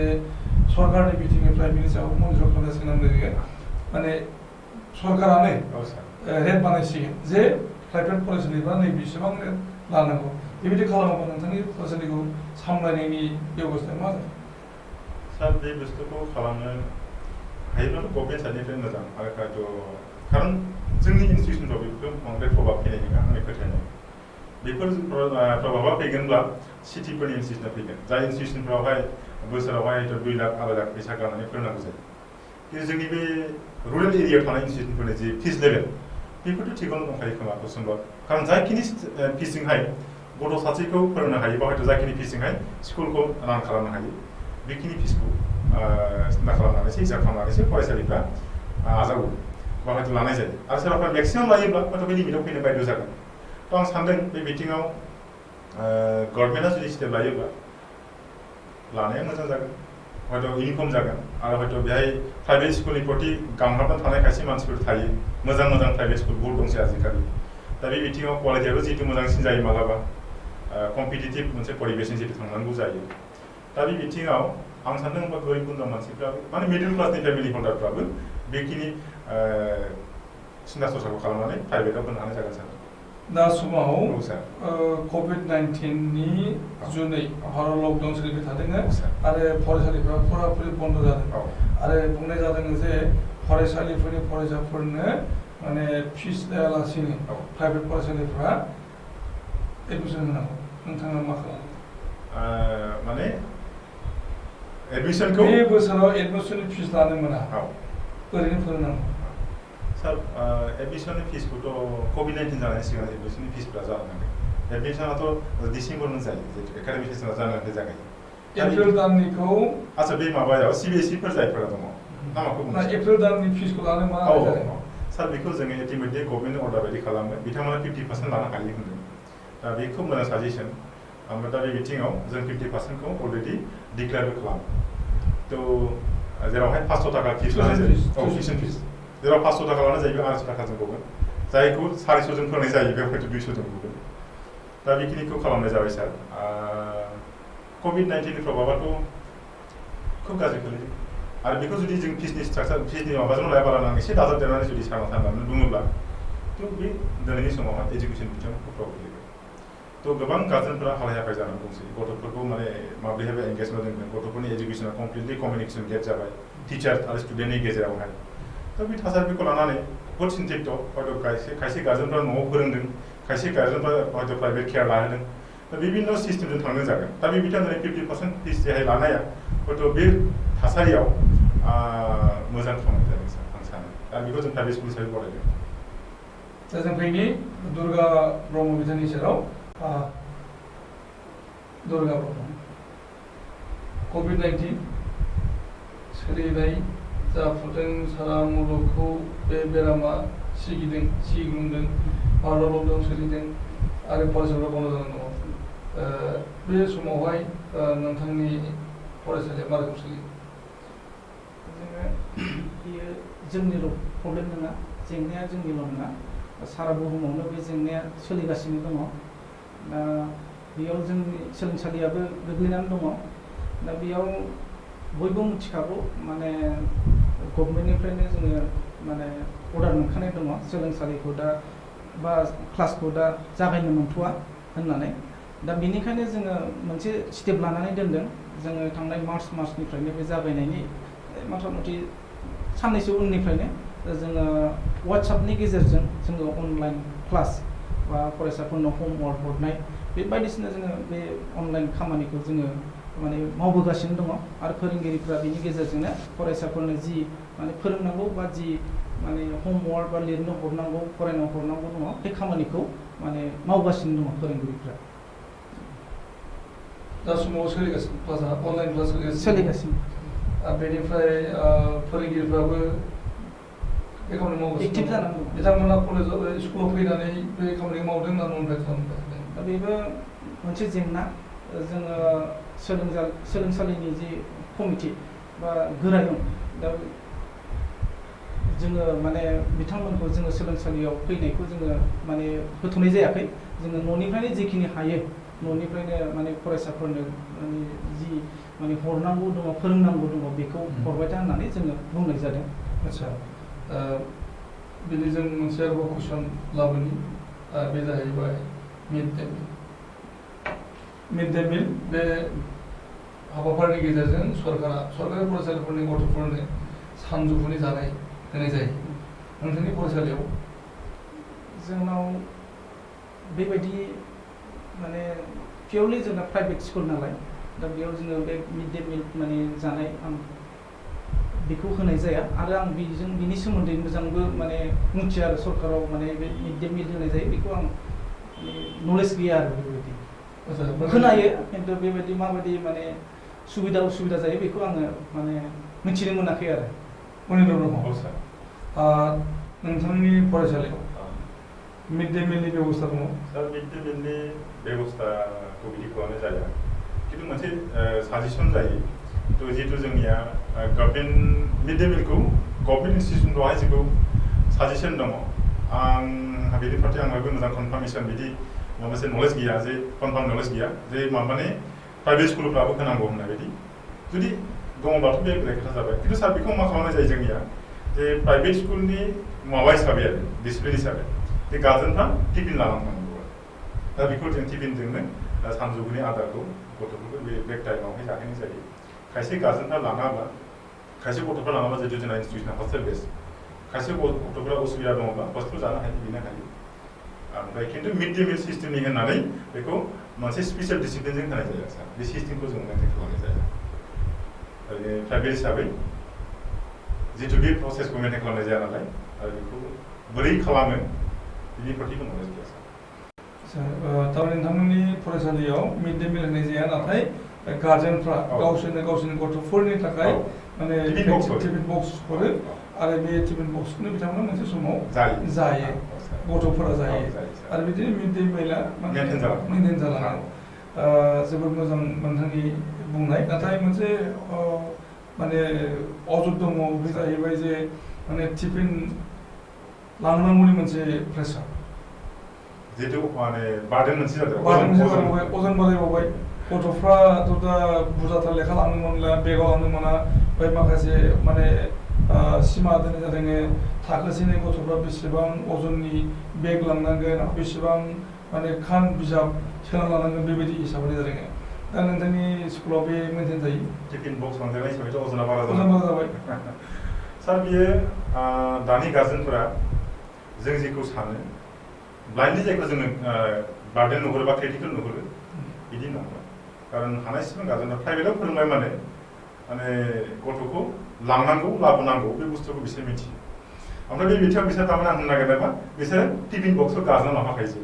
सरकारनि बिथिंनिफ्राय बिनि सायाव मनिटर खालामगासिनो जादों माने सरकारानो रेट बानायसिगोन जे प्राइभेट फरायसालिफ्रा नै बेसेबां रेट लानांगौ बेबायदि खालामोबा नोंथांनि फरायसालिखौ सामलायनायनि बेबस्थाया मा जागोन? सार बे बुस्थुखौ खालामनो हायोब्लाथ' गभर्नमेन्ट साइडनिफ्राय मोजां आरो हयथ' खारन जोंनि इनस्टिटिउसनफ्राव बेफोरखौ बांद्राय प्रभाब फैनाय नङा आंनि फोथायनाय बेफोर प्रभाबा फैगोनब्ला सिटिफोरनि इनस्टिटिउसनाव फैगोन जाय इनस्टिटिउसनफ्रावहाय बोसोरावहाय हयथ' 2 लाख 2.5 लाख फैसा गारनानै फोरोंनांगौ जायो खिन्थु जोंनि बे रुरेल एरियायाव थानाय इनस्टिटिउसनफोरनि जे फिस लेभेल बेफोरथ' थिगानो दंखायो खोमा कुइसनबा खारन जायखिनि फिसजोंहाय गथ' सासेखौ फोरोंनो हायोबा हयथ' जायखिनि फिसजोंहाय स्कुलखौ रान खालामनो हायो बेखिनि फिसखौ सिन्था खालामनानैसो हिसाब खालामनानैसो फरायसालिफ्रा आजावो बा हयथ' लानाय जायो आरो सोरबाफोर मेक्सिमाम लायोब्ला हयथ' बे लिमिटाव फैनो बायद' जागोन। थ' आं सानदों बे बिथिङाव गभर्नमेन्टआ जुदि स्टेप लायोब्ला लानाया मोजां जागोन हयथ' इनकम जागोन आरो हयथ' बेहाय प्राइभेट स्कुलनि प्रति गांहाबना थानाय खायसे मानसिफोर थायो मोजां प्राइभेट स्कुल बहुत दंसै आजिखालि दा बे बिथिङाव क्वालिटियाबो जिहेतु मोजांसिन जायो मालाबा कम्पिटिटिभ मोनसे परिबेसजों जिहेतु थांनांगौ जायो दा बे बिथिङाव आं सानदों होनबा गोरिब गुन्द्रा मानसिफ्राबो माने मिडिल क्लासनि फेमिलि हल्डारफ्राबो बेखिनि सिन्था सरसाखौ खालामनानै प्राइभेटाव होनो हानाय जागोन सार। दा समाव COVID-19नि जुनै भारत लकडाउन सोलिबाय थादों आरो फरायसालिफ्रा फुराफुरि बन्द जादों आरो बुंनाय जादों जे फरायसालिफोरनि फरायसाफोरनो माने फिस लायालासिनो प्राइभेट फरायसालिफ्रा एडमिसन होनांगौ नोंथाङा मा खालामो? माने एडमिसनखौ बे बोसोराव एडमिसननि फिस लानो मोना ओरैनो फोरोंनांगौ। सार एडमिसननि फिसखौथ' COVID-19 जानायनि सिगां एडमिसननि फिसफ्रा जानांगोन एडमिसनाथ' डिसेम्बरनि जायो जिहेतु एकाडेमिक सेसना जानुवारिनिफ्राय जागायो एप्रिल दाननिखौ आच्छा बे माबायाव CBSE फोर जायफोरा दङ नामाखौ बुंनो एप्रिल दाननि फिसखौ लानो मा सार बेखौ जोङो एल्टिमेटलि गभर्नमेन्ट अर्डार बायदि खालामो बिथांमोना 50% लानो हायो होनदों दा बे खोब मोजां साजेसन ओमफ्राय दा बे बिथिङाव जों 50%खौ अलरेडि डिक्लेयारबो खालामो थ' जेरावहाय 500 थाखा फिस लानाय जायो टिउसन फिस जेराव 500 थाखा लानाय जायो 800 थाखाजों गगोन जायखौ 400 जों फोरोंनाय जायो बेयाव हयथ' 200 जों गगोन दा बेखिनिखौ खालामनाय जाबाय सार। COVID-19 नि प्रभाबाथ' खोब गाज्रि गोलैदों आरो बेखौ जुदि जों फिसनि स्ट्राक्चार फिसनि माबाजों लायाबालानो एसे दाजाबदेरनानै जुदि साननानै बुङोब्ला तो बे दिनैनि समावहाय एजुकेशन बिथिङाव गथ'फोराव गोग्लैबाय तो गोबां गार्जेनफोरा हालाय हाफाय जानानै दंसै गथ'फोरखौ माने माब्रैहाय एंगेजमेन्ट दोनगोन गथ'फोरनि एजुकेशना कमप्लिटलि कमिउनिकेशन गेप जाबाय टिचार आरो स्टुडेन्टनि गेजेरावहाय तो बे थासारिखौ लानानै बहुत सिन्तित हयथ' खायसे गार्जेनफ्रा न'आव फोरोंदों खायसे गार्जेनफ्रा हयथ' प्राइभेट केयार लाहोदों दा बिभिन्न सिस्टेमजों थांनो जागोन दा बे बिथांमोननि 50% फिस रेहाय लानाया हयथ' बे थासारियाव मोजां खामानि जादों आं सानो दा बेखौ जों प्राइभेट स्कुल हिसाबै बरायदों दा जों फैनि दुर्गा ब्रह्म बिथांनि सेराव दुर्गा ब्रह्म COVID-19 सोलिनाय जाफुदों सारा मुलुगखौ बे बेरामा सिग्लुंदों भारताव दं सोलिदों आरो फरायसालिफोरा बन्द जानानै दङ बे समावहाय नोंथांनि फरायसालिया मा रोखोम सोलियो बेयो जोंनिल' प्रब्लेम नङा जेंनाया जोंनिल' नङा सारा बुहुमावनो बे जेंनाया सोलिगासिनो दङ दा बेयाव जोंनि सोलोंसालियाबो गोग्लैनानै दङ दा बेयाव बयबो मिथिखागौ माने गभर्नमेन्टनिफ्रायनो जोङो माने अर्डार मोनखानाय दङ सोलोंसालिखौ दा बा क्लासखौ दा जागायनो मोनथ'वा होननानै दा बेनिखायनो जोङो मोनसे स्टेप लानानै दोनदों जोङो थांनाय मार्चनिफ्रायनो बे जागायनायनि मथा मथि साननैसो उननिफ्रायनो जोङो वाट्सएपनि गेजेरजों जोङो अनलाइन क्लास बा फरायसाफोरनो हमवर्क हरनाय बे बायदिसिना जोङो बे अनलाइन खामानिखौ जोङो माने मावबोगासिनो दङ आरो फोरोंगिरिफ्रा बेनि गेजेरजोंनो फरायसाफोरनो जि माने फोरोंनांगौ बा जि माने हमवर्क बा लिरनो हरनांगौ फरायनो हरनांगौ दङ बे खामानिखौ माने मावगासिनो दङ फोरोंगिरिफ्रा दा समाव सोलिगासिनो क्लासा अनलाइन क्लास सोलिगासिनो बेनिफ्राय फोरोंगिरिफ्राबो बे खामानि मावगासिनो एक्टिभ जानानै दं बिथांमोना कलेजाव स्कुलाव फैनानै बे खामानिखौ मावदों ना न'निफ्राय खालामदों दा बेबो मोनसे जेंना जोङो सोलोंसालिनि जि कमिटि बा गोरायुं दा जोङो माने बिथांमोनखौ जोङो सोलोंसालियाव फैनायखौ जोङो माने होथ'नाय जायाखै जोङो न'निफ्रायनो जिखिनि हायो न'निफ्रायनो माने फरायसाफोरनो माने जि माने हरनांगौ दङ फोरोंनांगौ दङ बेखौ हरबाय था होननानै जोङो बुंनाय जादों आच्छा बिदि जों मोनसे आरोबाव कुइसन लाबोनि बे जाहैबाय मिड डे मिल बे हाबाफारिनि गेजेरजों सरकारि फरायसालिफोरनि गथ'फोरनो सानजौफुनि जानाय होनाय जायो नोंथांनि फरायसालियाव जोंनाव बेबायदि माने पियरलि जोंना प्राइभेट स्कुल नालाय दा बेयाव जोङो बे मिड डे मिल माने जानाय आं बेखौ होनाय जाया आरो आं बिनि सोमोन्दै मोजांबो माने मिथिया आरो सरकाराव माने बे मिड डे मिल होनाय जायो बेखौ आं नलेज गैया आरो बेबायदि खोनायो खिन्थु बेबायदि माबायदि माने सुबिदा उसुबिदा जायो बेखौ आङो माने मिथिनो मोनाखै आरो मनिन्द्र ब्रह्म नोंथांनि फरायसालियाव मिड डे मिलनि बेबस्था दङ सार मिड डे मिलनि बेबस्थाखौ बिदि खालामनाय जाया खिन्थु मोनसे साजेसन जायो तो जिहेतु जोंनिया गभर्नमेन्ट मिड डे मिलखौ गभर्नमेन्ट इन्स्टिटिउसनफ्रावहाय जेखौ साजेसन दङ आंहा बेनि फारसे आंहाबो मोजां कनफार्मेसन बिदि मोनसे नलेज गैया जे कनफार्म नलेज गैया जे माने प्राइभेट स्कुलफ्राबो होनांगौ होननाय बायदि जुदि दङब्लाथ' बे बेलेग खोथा जाबाय खिन्थु सार बेखौ मा खालामनाय जायो जोंनिया जे प्राइभेट स्कुलनि माबा हिसाबै आरो डिसिप्लिन हिसाबै जे गार्जेनफ्रा टिफिन लानांगौ दा बेखौ जों टिफिनजोंनो सानजौफुनि आदारखौ गथ'फोरखौ बे ब्रेक टाइमावहाय जाहोनाय जायो खायसे गार्जेनफ्रा लाङाब्ला खायसे गथ'फ्रा लाङाब्ला जिहेतु जोंना इन्स्टिटिउसना हस्टेल बेस खायसे गथ'फ्रा उसुबिदा दङब्ला हस्टेल जानो हायो बिनो हायो ओमफ्राय खिन्थु मिड डे मिल सिस्टेमनि होननानै बेखौ मोनसे स्पेसियेल डिसिप्लिनजों होनाय जायो सार बे सिस्टेमखौ जों मेनटेन खालामनाय जाया ओरैनो प्राइभेट हिसाबै जिहेतु बे प्रसेसखौ मेनटेन खालामनाय जाया नालाय आरो बेखौ बोरै खालामो बिनि फारसेबो नलेज गैया सार थारमाने नोंथांमोननि फरायसालियाव मिड डे मिल होनाय जाया नाथाय गार्जेनफ्रा गावसोरनि गथ'फोरनि थाखाय माने टिफिन बक्स हरो आरो बे टिफिन बक्सखौनो बिथांमोना मोनसे समाव जायो गथ'फोरा जायो आरो बिदिनो मिड डे मिलआ मेनटेन जालाङो जोबोद मोजां नोंथांनि बुंनाय नाथाय मोनसे माने अजद दङ बे जाहैबाय जे माने टिफिन लांनांगौनि मोनसे प्रेसार जिहेतु माने बार्डेन मोनसे जादों अजन बारायबावबाय गथ'फ्राथ' दा बुरजाथार लेखा लांनो मोनला बेगाव लांनो मोना ओमफ्राय माखासे माने सिमा दोननाय जादों थाखोसेनि गथ'फ्रा बेसेबां अजननि बेग लांनांगोन बेसेबां माने खान बिजाब सोना लानांगोन बेबायदि हिसाबै जादों दा नोंथांनि स्कुलाव बे मेनटेन जायो टिफिन बक्स लांजानाय हिसाबैथ' अजना बारा जाबाय सार बियो दानि गार्जेनफोरा जों जेखौ सानो ब्लाइन्डलि जायखौ जोङो बार्डेन नुहुरो बा क्रिटिकेल नुहुरो बिदि नङा खारन हानायसिबां गार्जेनफ्रा प्राइभेटाव फोरोंबाय माने गथ'खौ लांनांगौ लाबोनांगौ बे बुस्थुखौ बिसोर मिथियो ओमफ्राय बे बिथिङाव बिसोर थारमाने आं होननो नागिरनायबा बिसोर टिफिन बक्सखौ गारना लांफाखायो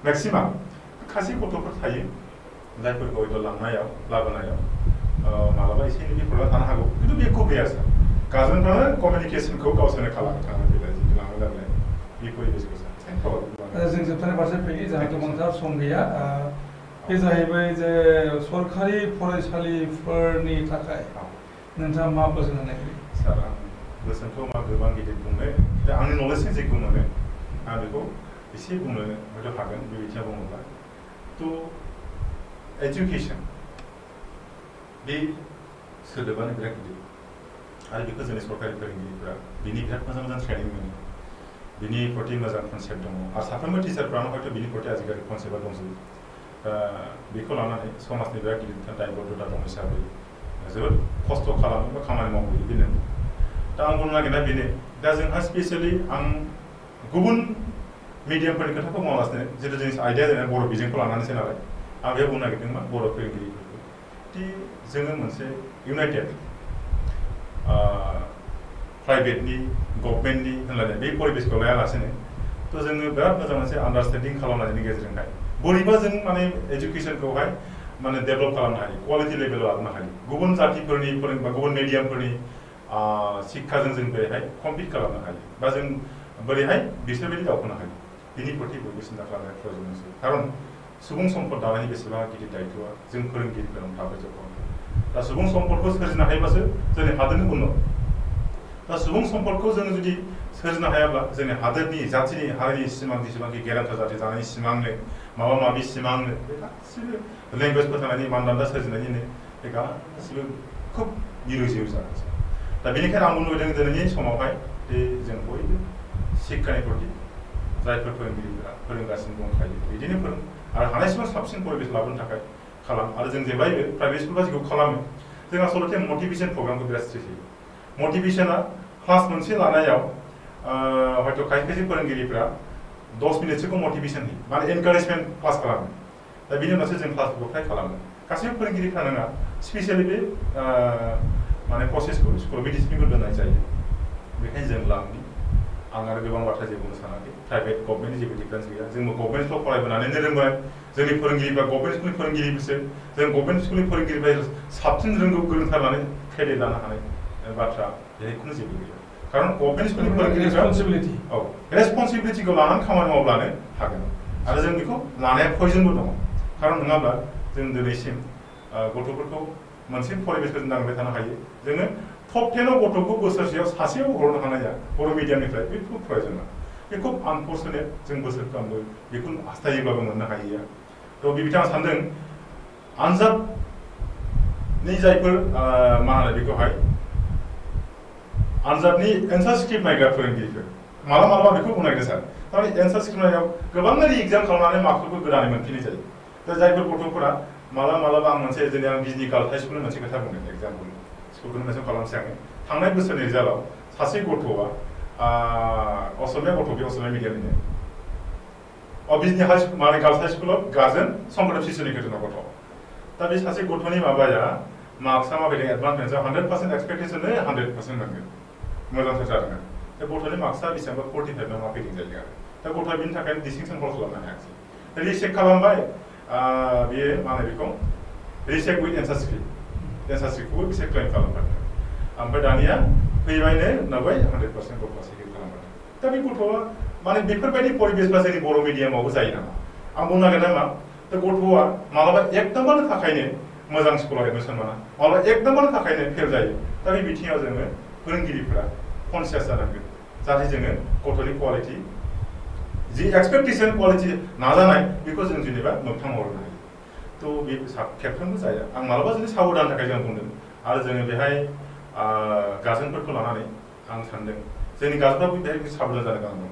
मेक्सिमाम खायसे गथ'फोर थायो जायफोरखौ हयथ' लांनायाव लाबोनायाव मालाबा एसे एनै प्रब्लेम थानो हागौ खिन्थु बे खुब गैया सार गार्जेनफ्रानो कमिउनिकेसनखौ गावसोरनो खालामो थांलाय फैलाय जितु लांलाय लाबोलाय बे परिबेसखौ सार जों जोबथारनाय फारसे फैयो जोंहा गोबांथार सम गैया बे जाहैबाय जे सरकारि फरायसालिफोरनि थाखाय नोंथाङा मा बोसोन होनो नागिरो सार आं बोसोनखौ मा गोबां गिदिर बुंनो दा आंनि नलेजजों जेखौ मोनो आं बेखौ एसे बुंनो हयथ' हागोन बे बिथिङाव बुङोब्ला थ' एजुकेसन बे सोदोबानो बिराद गिदिर आरो बेखौ जोंनि सरकारि फोरोंगिरिफ्रा बिनि बिराद मोजां मोजां ट्रेनिं मोनो बिनि प्रति मोजां कनसेप्ट दङ आरो साफ्रोमबो टिचारफ्रानो हयथ' बिनि प्रति आजिखालि कनसेप्टआ दंजोबो बेखौ लानानै समाजनि बिराद गिदिर दायबद्धता दं हिसाबै जोबोद खस्थ' खालामो बा खामानि मावबोयो बेनो दा आं बुंनो नागिरनाया बेनो दा जोंहा स्पेसियेलि आं गुबुन मिडियामफोरनि खोथाखौ मावालासिनो जितु जोंनि आयदाया जादों बर' बिजोंखौ लानानैसो नालाय आं बेयाव बुंनो नागिरदों मा बर' फोरोंगिरिफोरखौ दि जोङो मोनसे इउनाइटेड प्राइभेटनि गभर्नमेन्टनि होनलायनाय बे परिबेसखौ लायालासेनो थ' जोङो बिराद मोजां मोनसे आन्डारस्टेन्डिं खालामनायनि गेजेरजोंहाय बोरैबा जों माने एजुकेसनखौहाय माने डेभेलप खालामनो हायो क्वालिटि लेभेलाव लाबोनो हायो गुबुन जातिफोरनि बा गुबुन मिडियामफोरनि शिक्षाजों जों बेहाय कम्पिट खालामनो हायो बा जों बोरैहाय बिसोरबायदि दावखोनो हायो बिनि प्रति बयबो सिन्था खालामनाया प्रयजनसै खारन सुबुं सम्पद दानायनि बेसेबां गिदिर दायित्वआ जों फोरोंगिरिफोराव थाबाय जखन दा सुबुं सम्पदखौ सोरजिनो हायोबासो जोंनि हादोरनि उन्नत दा सुबुं सम्पदखौ जोङो जुदि सोरजिनो हायाब्ला जोंनि हादोरनि जातिनि हारिनि सिमां जेसेबांखि गेरेमसा जाति जानायनि सिमांनो माबा माबि सिमांनो बे गासिबो लेंगुवेज फोथांनायनि मानदान्दा सोरजिनायनिनो बे गासिबो खुब मिरु जिरु जागासिनो दा बेनिखायनो आं बुंनो लुबैदों दिनैनि समावहाय जे जों बयबो शिक्षानि प्रति जायफोर फोरोंगिरिफोरा फोरोंगासिनो दंखायो बिदिनो फोरों आरो हानायसिबां साबसिन परिबेस लाबोनो थाखाय खालाम आरो जों जेब्लायबो प्राइभेट स्कुलफ्रा जेखौ खालामो जों आसलते मटिभेसन प्रग्रामखौ बिराद स्ट्रिक्ट होयो मटिभेसना क्लास मोनसे लानायाव हयथ' खायसे खायसे फोरोंगिरिफ्रा 10 मिनिटसोखौ मटिभेसन होयो माने एनकारेजमेन्ट क्लास खालामो दा बिनि उनावसो जों क्लासफोरखौ फ्राय खालामो गासैबो फोरोंगिरिफ्रा नङा स्पेसियेलि बे माने प्रसेसखौ स्कुलाव बे डिसिप्लिनखौ दोननाय जायो बेखायनो जों लांनि आं आरो गोबां बाथ्रा जेबो बुंनो सानाखै प्राइभेट गभर्नमेन्टनि जेबो डिफारेन्स गैया जोंबो गभर्नमेन्ट स्कुलाव फरायबोनानैनो रोंबाय जोंनि फोरोंगिरिफ्रा गभर्नमेन्ट स्कुलनि फोरोंगिरिफोरसो जों गभर्नमेन्ट स्कुलनि फोरोंगिरिफ्रा साबसिन रोंगौथारनानै क्रेडिट लानो हानाय बाथ्रा बेहाय खुनु जेबो गैया खारन गभर्नमेन्ट स्कुलनि फोरोंगिरिफ्रा रेसपन्सिबिलिटिखौ लानानै खामानि मावब्लानो हागोन आरो जों बेखौ लानाया प्रयजनबो दङ खारन नङाब्ला जों दिनैसिम गथ'फोरखौ मोनसे परिबेसखौ जों नांबाय थानो हायो जोङो टप 10 गथ'खौ बोसोरसेयाव सासेयाव हरनो हानाया बर' मिडियामनिफ्राय बे खुब प्रयजन बे खुब आनफर्चुनेट जों बोसोरफ्रोमबो बेखौ हास्थायोब्लाबो मोननो हायैया थ' बे बिथाङा सानदों आनजादनि जायफोर मा होनो बेखौहाय आनजादनि एन्सार स्क्रिप्ट नायग्रा फोरोंगिरिफोर मालाबा बेखौ बुंनो नागिरदों सार थारमाने एन्सार स्क्रिप्ट नायाव गोबां एग्जाम खालामनानै मार्कफोरखौ गोदानै मोनफिननाय जायो दा जायफोर गथ'फोरा मालाबा आं मोनसे जोंनि आं बिजनि गार्ल हाइ स्कुलनि मोनसे खोथा बुंदों एग्जाम्पल स्कुलखौनो मेनसन खालामसै आङो थांनाय बोसोरनि रिजाल्टआव सासे गथ'आ असमिया गथ' बे असमिया मिडियामनिनो बिजनि हाइ स्कुल माने गार्लस हाइ स्कुलाव गार्जेन संकटब शिशुनि गोजोनाव गथ' दा बे सासे गथ'नि माबाया मार्कसा माबायदि एडभान्स 100% एक्सपेक्टेसन 100% मोनगोन मोजांथार जादों दा गथ'नि मार्कसा बेसेबांबा 45 ना मा फैदों जायो आरो दा गथ'आ बिनि थाखायनो डिस्टिंसन हल्ड खालामनो हायाखिसै रिचेक खालामबाय बेयो मा होनो बेखौ रिचेक विथ एन्सार स्क्रिप्टखौबो बिसोर क्लेम खालामबाय ओमफ्राय दानिया फैबायनो नुबाय 100% गथ'आ सेकेन्ड खालामबाय दा बे गथ'आ माने बेफोरबायदि परिबेसफ्रा जोंनि बर' मिडियामावबो जायो नामा आं बुंनो नागिरदों मा दा गथ'आ मालाबा एक नाम्बारनि थाखायनो मोजां स्कुलाव एडमिसन मोना मालाबा एक नाम्बारनि थाखायनो फेल जायो दा बे बिथिङाव जोङो फोरोंगिरिफ्रा कनसियास जानांगोन जाहाथे जोङो गथ'नि क्वालिटि जि एक्सपेक्टेसन क्वालिटि नाजानाय बेखौ जों जेनेबा मोगथां हरनो हायो थ' बे खेबफ्रोमबो जाया आं मालाबा जुदि साबधाननि थाखाय जों बुंदों आरो जोङो बेहाय गार्जेनफोरखौ लानानै आं सानदों जोंनि गारजेनफ्राबो बेहाय साबधान जानो गोनां दङ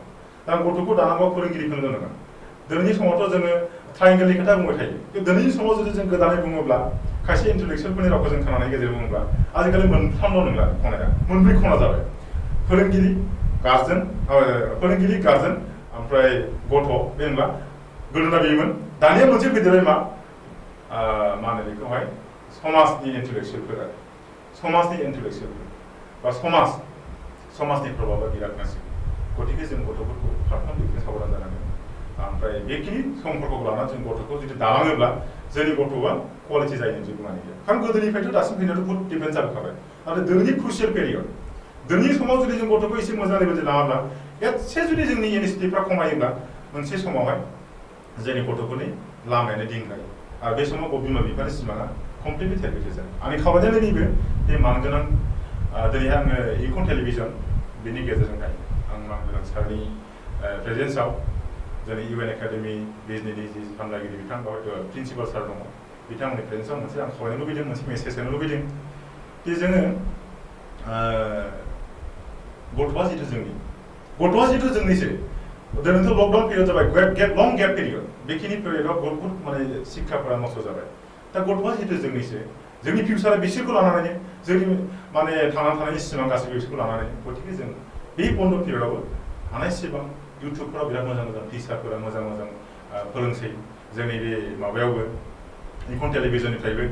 दा गथ'खौ दानांगौ फोरोंगिरिखौनो दोननांगोन दिनैनि समावथ' जोङो ट्रायंगेलनि खोथा बुंबाय थायो दिनैनि समाव जुदि जों गोदानै बुङोब्ला खायसे इन्टेलेक्सुयेलफोरनि रावखौ जों खोनानायनि गेजेरजों बुङोब्ला आजिखालि मोनथामल' नंला खनाया मोनब्रै खना जाबाय फोरोंगिरि गार्जेन ओमफ्राय गथ' बे होनब्ला गोदोना बेमोन दानिया मोनसे फैदेरबाय मा होनो बेखौहाय समाजनि इन्टेलेक्सुयेलफोर बा समाजनि प्रभाबा बिराद गाज्रि गतिके जों गथ'फोरखौ फारफ्रोम बिथिङाव साबधान जानांगोन ओमफ्राय बेखिनि समफोरखौ लानानै जों गथ'खौ जुदि दालाङोब्ला जोंनि गथ'आ क्वालिटि जायो जेबो माने गैया खारन गोदोनिफ्रायथ' दासिम फैनायाथ' बहुद डिफारेन्स जाबोखाबाय नाथाय दिनैनि क्रुसियेल पेरियड दिनैनि समाव जुदि जों गथ'खौ एसे मोजां लेभेलजों लाङाब्ला एसे जुदि जोंनि इनिसियेटिभफ्रा खमायोब्ला मोनसे समावहाय जोंनि गथ'फोरनि लामायानो दिंगायो आरो बे समाव बिमा बिफानि सिमाङा कमप्लिटलि थेरबेथेर जायो आंनि खावलायनायानो नैबे बे मानगोनां दिनैहाय आङो इंखं टेलिभिजन बेनि गेजेरजोंहाय आं मानगोनां सारनि प्रेजेन्सआव जोंनि इउएन एकाडेमि बिजनेसनि जि सामलायगिरि बिथां बेवहाय प्रिन्सिपाल सार दङ बिथांमोननि प्रेजेन्सआव मोनसे आं खावलायनो लुबैदों मोनसे मेसेज होनो लुबैदों कि जोङो गथ'आ जिथु जोंनिसो दिनैथ' लकडाउन पिरियड जाबाय लं गेप पिरियड बेखिनि पिरियडआव बहुत माने शिक्षाफोरा नस्थ' जाबाय दा गथ'आ जिथु जोंनिसो जोंनि फिउचारा बिसोरखौ लानानै जोंनि माने थांना थानायनि सिमां गासैबो बिसोरखौ लानानै गतिके जों बे बन्द' पिरियडआवबो हानायसेबां इउटुबफोराव बिराद मोजां टिचारफोरा मोजां फोरोंसै जोंनि बे माबायावबो इंखं टेलिभिजननिफ्रायबो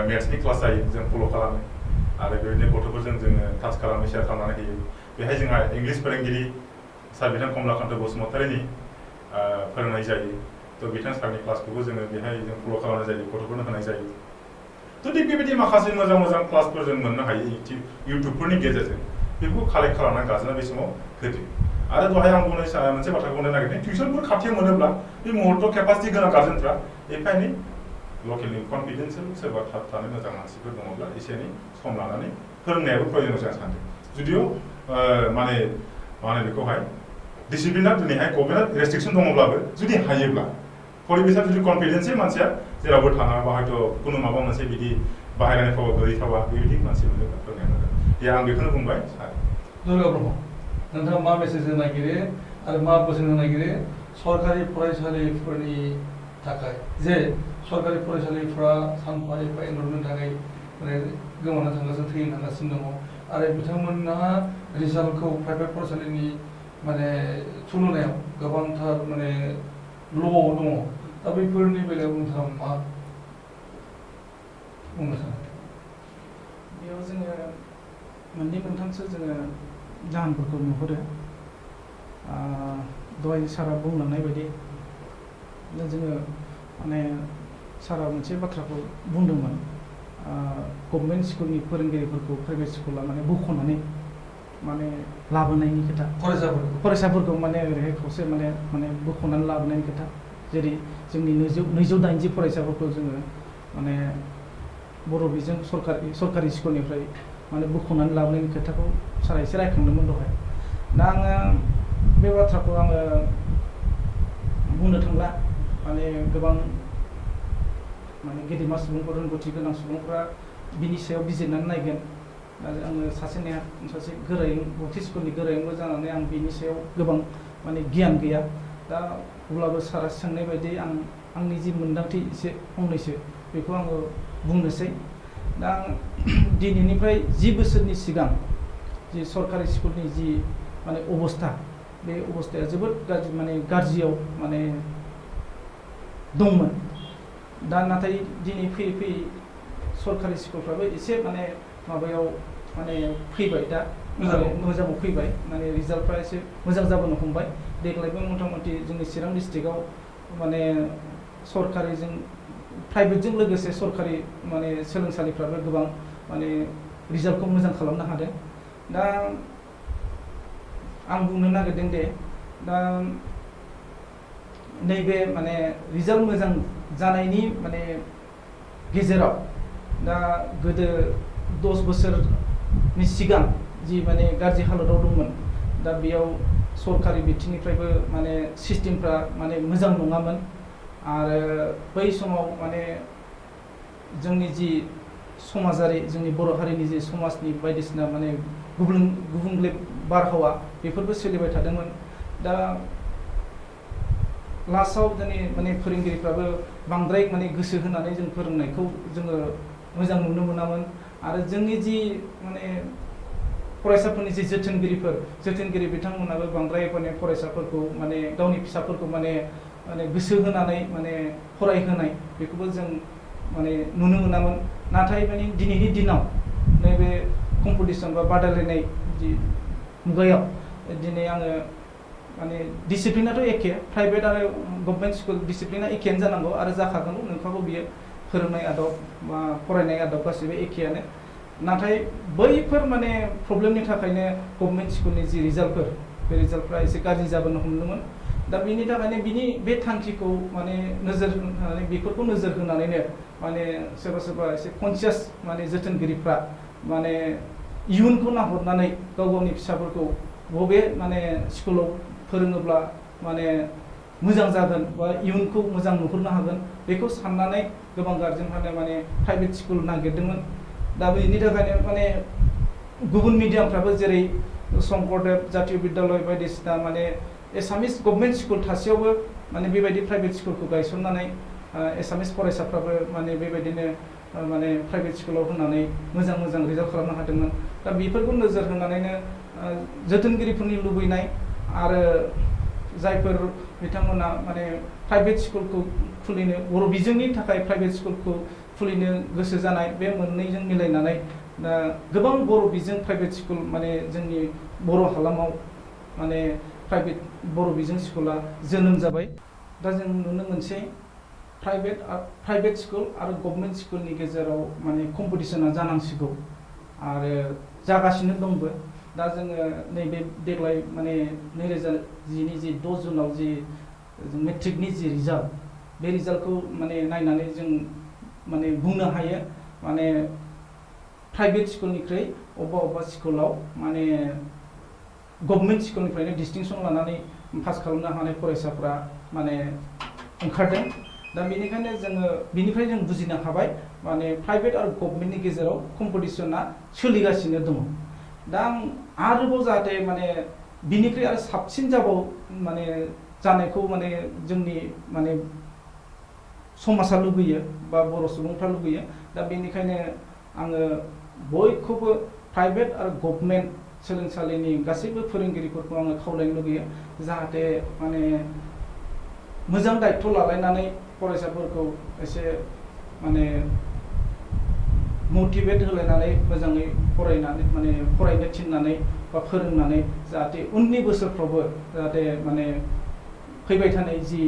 मेथ्सनि क्लास जायो जों फल' खालामो आरो बेबायदिनो गथ'फोरजों जोङो टाच खालामो शेयार खालामनानै होयो बेहाय जोंहा इंलिस फोरोंगिरि सार बिथां कमलाकान्त बसुमतारीनि फोरोंनाय जायो थ' बिथां सारनि क्लासखौबो जोङो बेहाय जों फल' खालामनाय जायो गथ'फोरनो होनाय जायो थ' थिग बेबायदि माखासे मोजां क्लासफोर जों मोननो हायो इउटुबफोरनि गेजेरजों बेखौ कालेक्ट खालामनानै गार्जेना बे समाव होदो आरो दहाय आं मोनसे बाथ्रा बुंनो नागिरदों टिउसनफोर खाथियाव मोनोब्ला बे मुहुर्त केपासिटि गोनां गार्जेनफ्रा एफा एनै लकेलनि कनफिडेन्सियेल सोरबा थानो मोजां मानसिफोर दङब्ला एसे एनै सम लानानै फोरोंनायाबो प्रयजन जानो सानदों जुदिअ माने मा होनो बेखौहाय डिसिप्लिना दिनैहाय गभर्नमेन्ट रेस्ट्रिक्सन दङब्लाबो जुदि हायोब्ला परिबेसा जुदि कनफिडेन्सियेल मानसिया जेरावबो थाङा बा हयथ' कुनु माबा मोनसे बिदि बाहेरानि प्रभाव गोलैथावा बेबायदि मानसि मोनोब्ला फोरोंनाया मोजां दे आं बेखौनो बुंबाय सार दुर्गा ब्रह्म नोंथाङा मा मेसेज होनो नागिरो आरो मा बोसोन होनो नागिरो सरकारि फरायसालिफोरनि थाखाय जे सरकारि फरायसालिफ्रा सानफा एफा एनरलमेन्टनि थाखाय माने गोमाना थांगासिनो थैनो थांगासिनो दङ आरो बिथांमोनहा रिजाल्टखौ प्राइभेट फरायसालिनि माने थुलुनायाव गोबांथार माने ल'आव दङ दा बैफोरनि बेलायाव नोंथाङा मा बुंनो सानो बेयाव जोङो मोननै मोनथामसो जोङो जाहोनफोरखौ नुहुरो दहाय सारा बुंलांनाय बायदि जोङो माने सारा मोनसे बाथ्राखौ बुंदोंमोन गभर्नमेन्ट स्कुलनि फोरोंगिरिफोरखौ प्राइभेट स्कुला माने बख'नानै माने लाबोनायनि खोथा फरायसाफोरखौ माने ओरैहाय खावसे माने बख'नानै लाबोनायनि खोथा जेरै जोंनि 280 फरायसाफोरखौ जोङो माने बर' बिजों सरकारि स्कुलनिफ्राय माने बख'नानै लाबोनायनि खोथाखौ सारा एसे रायखांदोंमोन दहाय दा आङो बे बाथ्राखौ आङो बुंनो थांला माने गोबां माने गेदेमा सुबुंफोर रोंगौथि गोनां सुबुंफोरा बिनि सायाव बिजिरनानै नायगोन दा आङो सासे गोरायुं गौथि स्कुलनि गोरायुंबो जानानै आं बिनि सायाव गोबां माने गियान गैया दा अब्लाबो सारा सोंनाय बायदि आंनि जि मोन्दांथि एसे फंनैसो बेखौ आङो बुंनोसै दा दिनैनिफ्राय 10 बोसोरनि सिगां जि सरकारि स्कुलनि जि माने अबस्था बे अबस्थाया जोबोद गाज्रि माने गाज्रियाव माने दंमोन दा नाथाय दिनै फैयै सरकारि स्कुलफ्राबो एसे माने माबायाव माने फैबाय दा मोजाङाव फैबाय माने रिजाल्टफ्रा एसे मोजां जाबोनो हमबाय देग्लायबो मथा-मथि जोंनि चिरां डिस्ट्रिक्टआव माने सरकारिजों प्राइभेटजों लोगोसे सरकारि माने सोलोंसालिफ्राबो गोबां माने रिजाल्टखौ मोजां खालामनो हादों दा आं बुंनो नागिरदों दे दा नैबे माने रिजाल्ट मोजां जानायनि माने गेजेराव दा गोदो 10 बोसोरनि सिगां जि माने गाज्रि हालोदाव दंमोन दा बेयाव सरकारि बिथिंनिफ्रायबो माने सिस्टेमफ्रा माने मोजां नङामोन आरो बै समाव माने जोंनि जि समाजारि जोंनि बर' हारिनि जे समाजनि बायदिसिना माने गुबुंले बारहावा बेफोरबो सोलिबाय थादोंमोन। दा लास्टआव जोंनि माने फोरोंगिरिफ्राबो बांद्राय माने गोसो होनानै जों फोरोंनायखौ जोङो मोजां नुनो मोनामोन आरो जोंनि जि माने फरायसाफोरनि जि जोथोनगिरि बिथांमोनाबो बांद्राय माने फरायसाफोरखौ माने गावनि फिसाफोरखौ माने गोसो होनानै माने फरायहोनाय बेखौबो जों माने नुनो मोनामोन। नाथाय माने दिनैनि दिनाव नैबे कम्पिटिशन बा बादायलायनाय जि मुगायाव दिनै आङो माने डिसिप्लिनाथ' एखे प्राइभेट आरो गभर्नमेन्ट स्कुल डिसिप्लिना एखेयानो जानांगौ आरो जाखागोन नोंखागौ बियो फोरोंनाय आदब बा फरायनाय आदब गासैबो एखेयानो। नाथाय बैफोर माने प्रब्लेमनि थाखायनो गभर्नमेन्ट स्कुलनि जि रिजाल्टफोर बे रिजाल्टफ्रा एसे गाज्रि जाबोनो हमदोंमोन। दा बिनि थाखायनो बिनि बे थांखिखौ माने नोजोर होनानै बेफोरखौ नोजोर होनानैनो माने सोरबा एसे कनसियास माने जोथोनगिरिफ्रा माने इयुनखौ नाहरनानै गावनि फिसाफोरखौ बबे माने स्कुलाव फोरोङोब्ला माने मोजां जागोन बा इयुनखौ मोजां नुहुरनो हागोन बेखौ साननानै गोबां गार्जेनफ्रानो माने प्राइभेट स्कुल नागिरदोंमोन। दा बेनि थाखायनो माने गुबुन मिडियामफ्राबो जेरै शंकरदेव जातीय बिद्यालय बायदिसिना माने एसामिस गभर्नमेन्ट स्कुल थासेयावबो माने बेबायदि प्राइभेट स्कुलखौ गायसननानै एसामिस फरायसाफ्राबो माने बेबायदिनो माने प्राइभेट स्कुलाव होनानै मोजां रिजाल्ट खालामनो हादोंमोन। दा बेफोरखौ नोजोर होनानैनो जोथोनगिरिफोरनि लुबैनाय आरो जायफोर बिथांमोना माने प्राइभेट स्कुलखौ खुलिनो बर' बिजोंनि थाखाय प्राइभेट स्कुलखौ खुलिनो गोसो जानाय बे मोननैजों मिलायनानै दा गोबां बर' बिजों प्राइभेट स्कुल माने जोंनि बर' हालामाव माने बर' बिजों स्कुला जोनोम जाबाय। दा जों नुनो मोनसै प्राइभेट स्कुल आरो गभर्नमेन्ट स्कुलनि गेजेराव माने कम्पिटिशना जानांसिगौ आरो जागासिनो दंबो। दा जोङो नैबे देग्लाय माने 2010नि जि 6 जुनाव जि मेट्रिकनि जि रिजाल्ट बे रिजाल्टखौ माने नायनानै जों माने बुंनो हायो माने प्राइभेट स्कुलनिख्रुइ अबेबा स्कुलाव माने गभर्नमेन्ट स्कुलनिफ्रायनो डिस्टिंसन लानानै पास खालामनो हानाय फरायसाफ्रा माने ओंखारदों। दा बेनिखायनो जोङो बिनिफ्राय जों बुजिनो हाबाय माने प्राइभेट आरो गभर्नमेन्टनि गेजेराव कम्पिटिशना सोलिगासिनो दङ। दा आं आरोबाव जाहाथे माने बिनिख्रुइ आरो साबसिन माने जानायखौ माने जोंनि माने समाजा लुबैयो बा बर' सुबुंफ्रा लुबैयो। दा बेनिखायनो आङो बयखौबो प्राइभेट आरो गभर्नमेन्ट सोलोंसालिनि गासैबो फोरोंगिरिफोरखौ आङो खावलायनो लुबैयो जाहाथे माने मोजां दायित्व लालायनानै फरायसाफोरखौ एसे माने मटिभेट होलायनानै मोजाङै फरायनो थिननानै बा फोरोंनानै जाहाथे उननि बोसोरफ्रावबो जाहाथे माने फैबाय थानाय जि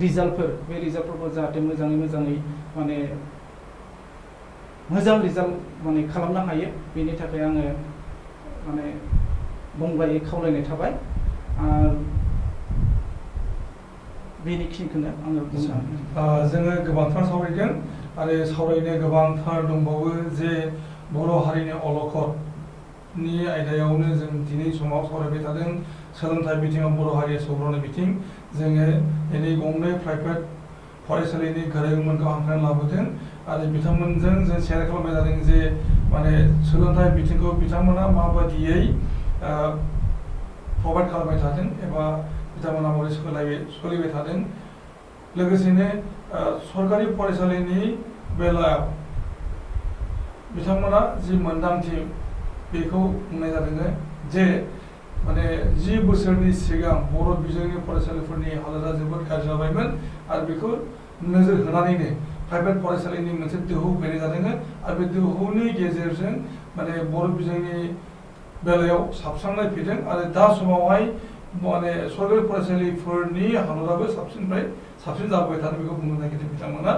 रिजाल्टफोर बे रिजाल्टफोरखौ जाहाथे मोजाङै माने मोजां रिजाल्ट माने खालामनो हायो बेनि थाखाय आङो माने बुंबायै खावलायनाय थाबाय। बेनिखिनिखौनो आङो जोङो गोबांथार सावरायदों आरो सावरायनो गोबांथार दंबावो जे बर' हारिनि अलखदनि आयदायावनो जों दिनै समाव सावरायबाय थादों सोलोंथाइ बिथिङाव बर' हारिया सौग्रावनाय बिथिं जोङो दिनै गंनै प्राइभेट फरायसालिनि गोरोंमोनखौ हांख्रायनानै लाबोदों आरो बिथांमोनजों जों शेयार खालामबाय थादों जे माने सोलोंथाइ बिथिंखौ बिथांमोना माबायदियै प्रभाइड खालामबाय थादों एबा बिथांमोना माबोरै सोलिबाय थादों। लोगोसेनो सरकारि फरायसालिनि बेलायाव बिथांमोना जि मोन्दांथि बेखौ बुंनाय जादों जे माने 10 बोसोरनि सिगां बर' बिजोंनि फरायसालिफोरनि हालोदा जोबोद गाज्रि जाबायमोन आरो बेखौ नोजोर होनानैनो प्राइभेट फरायसालिनि मोनसे दोहौ फैनाय जादों आरो बे दोहौनि गेजेरजों माने बर' बिजोंनि बेलायाव साबस्रांनाय फैदों आरो दा समावहाय माने सरकारि फरायसालिफोरनि हालोदाबो साबसिननिफ्राय साबसिन जाबोबाय थादों बेखौ बुंनो नागिरदों बिथांमोना।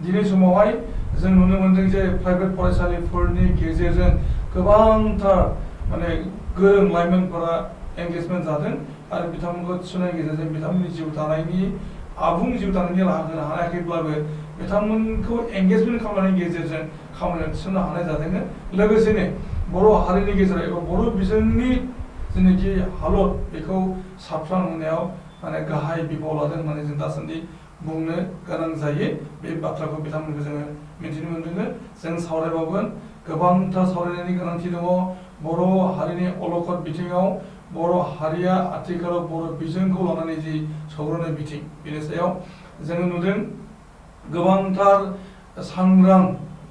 दिनै समावहाय जों नुनो मोनदों जे प्राइभेट फरायसालिफोरनि गेजेरजों गोबांथार माने गोरों लाइमोनफोरा एंगेजमेन्ट जादों आरो बिथांमोनखौ थिसननायनि गेजेरजों बिथांमोननि जिउ दानायनि आबुं जिउ दानायनि राहा होनो हायाखैब्लाबो बिथांमोनखौ एंगेजमेन्ट खालामनायनि गेजेरजों खामानियाव थिसननो हानाय जादों। लोगोसेनो बर' हारिनि गेजेराव एबा बर' बिजोंनि जेनाखि हालत बेखौ साबस्रांहोनायाव माने गाहाय बिफाव लादों होननानै जों दासान्दि बुंनो गोनां जायो बे बाथ्राखौ बिथांमोनखौ जोङो मिथिनो मोनदों जों सावरायबावगोन गोबांथार सावरायनायनि गोनांथि दङ बर' हारिनि अलखद बिथिङाव बर' हारिया आथिखालाव बर' बिजोंखौ लानानै जि सावरायनाय बिथिं बेनि सायाव जोङो नुदों गोबांथार सांग्रां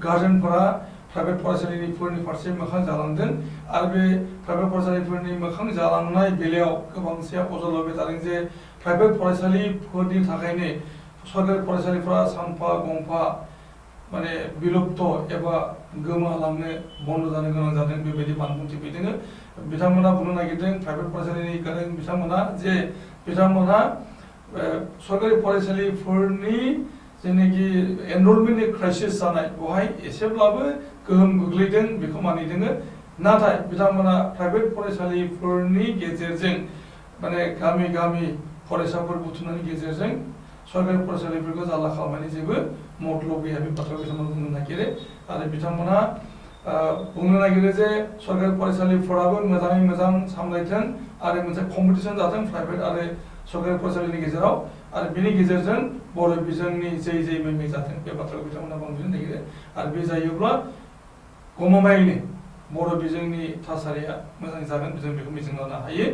गार्जेनफोरा प्राइभेट फरायसालिफोरनि फारसे मोखां जालांदों आरो बे प्राइभेट फरायसालिफोरनि मोखां जालांनाय बेलायाव गोबांसेया अजद लाबाय थादों जे प्राइभेट फरायसालिफोरनि थाखायनो सरकारि फरायसालिफोरा सानफा गंफा माने बिलुप्त एबा गोमालांनो बन्द जानो गोनां जादों बेबायदि बानबुंथि फैदों बिथांमोना बुंनो नागिरदों प्राइभेट फरायसालिनि गोरों बिथांमोना जे बिथांमोना सरकारि फरायसालिफोरनि जेनाखि एनरलमेन्टनि क्राइसिस जानाय बेवहाय एसेब्लाबो गोहोम गोग्लैदों बेखौ मानिदों नाथाय बिथांमोना प्राइभेट फरायसालिफोरनि गेजेरजों माने गामि गामि फरायसाफोर बुथुमनायनि गेजेरजों सरकारि फरायसालिफोरखौ जाला खालामनायनि जेबो मतलब गैया बे बाथ्राखौ बिथांमोना बुंनो नागिरो आरो बिथांमोना बुंनो नागिरो जे सरकारि फरायसालिफोराबो मोजाङै मोजां सामलायथों आरो मोनसे कम्पिटिसन जाथों प्राइभेट आरो सरकारि फरायसालिनि गेजेराव आरो बेनि गेजेरजों बर' बिजोंनि जै जै मेमै जाथों बे बाथ्राखौ बिथांमोना बुंनो नागिरो आरो बे जायोब्ला गमामायैनो बर' बिजोंनि थासारिया मोजां जागोन जों बेखौ मिजिं लानो हायो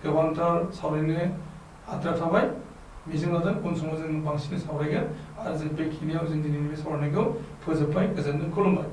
गोबांथार सावरायनो आद्रा थाबाय मिजिं लादों उन समाव जों बांसिन सावरायगोन आरो जों बेखिनियाव जों दिनैनि बे सावरायनायखौ फोजोबबाय गोजोनथों खुलुमबाय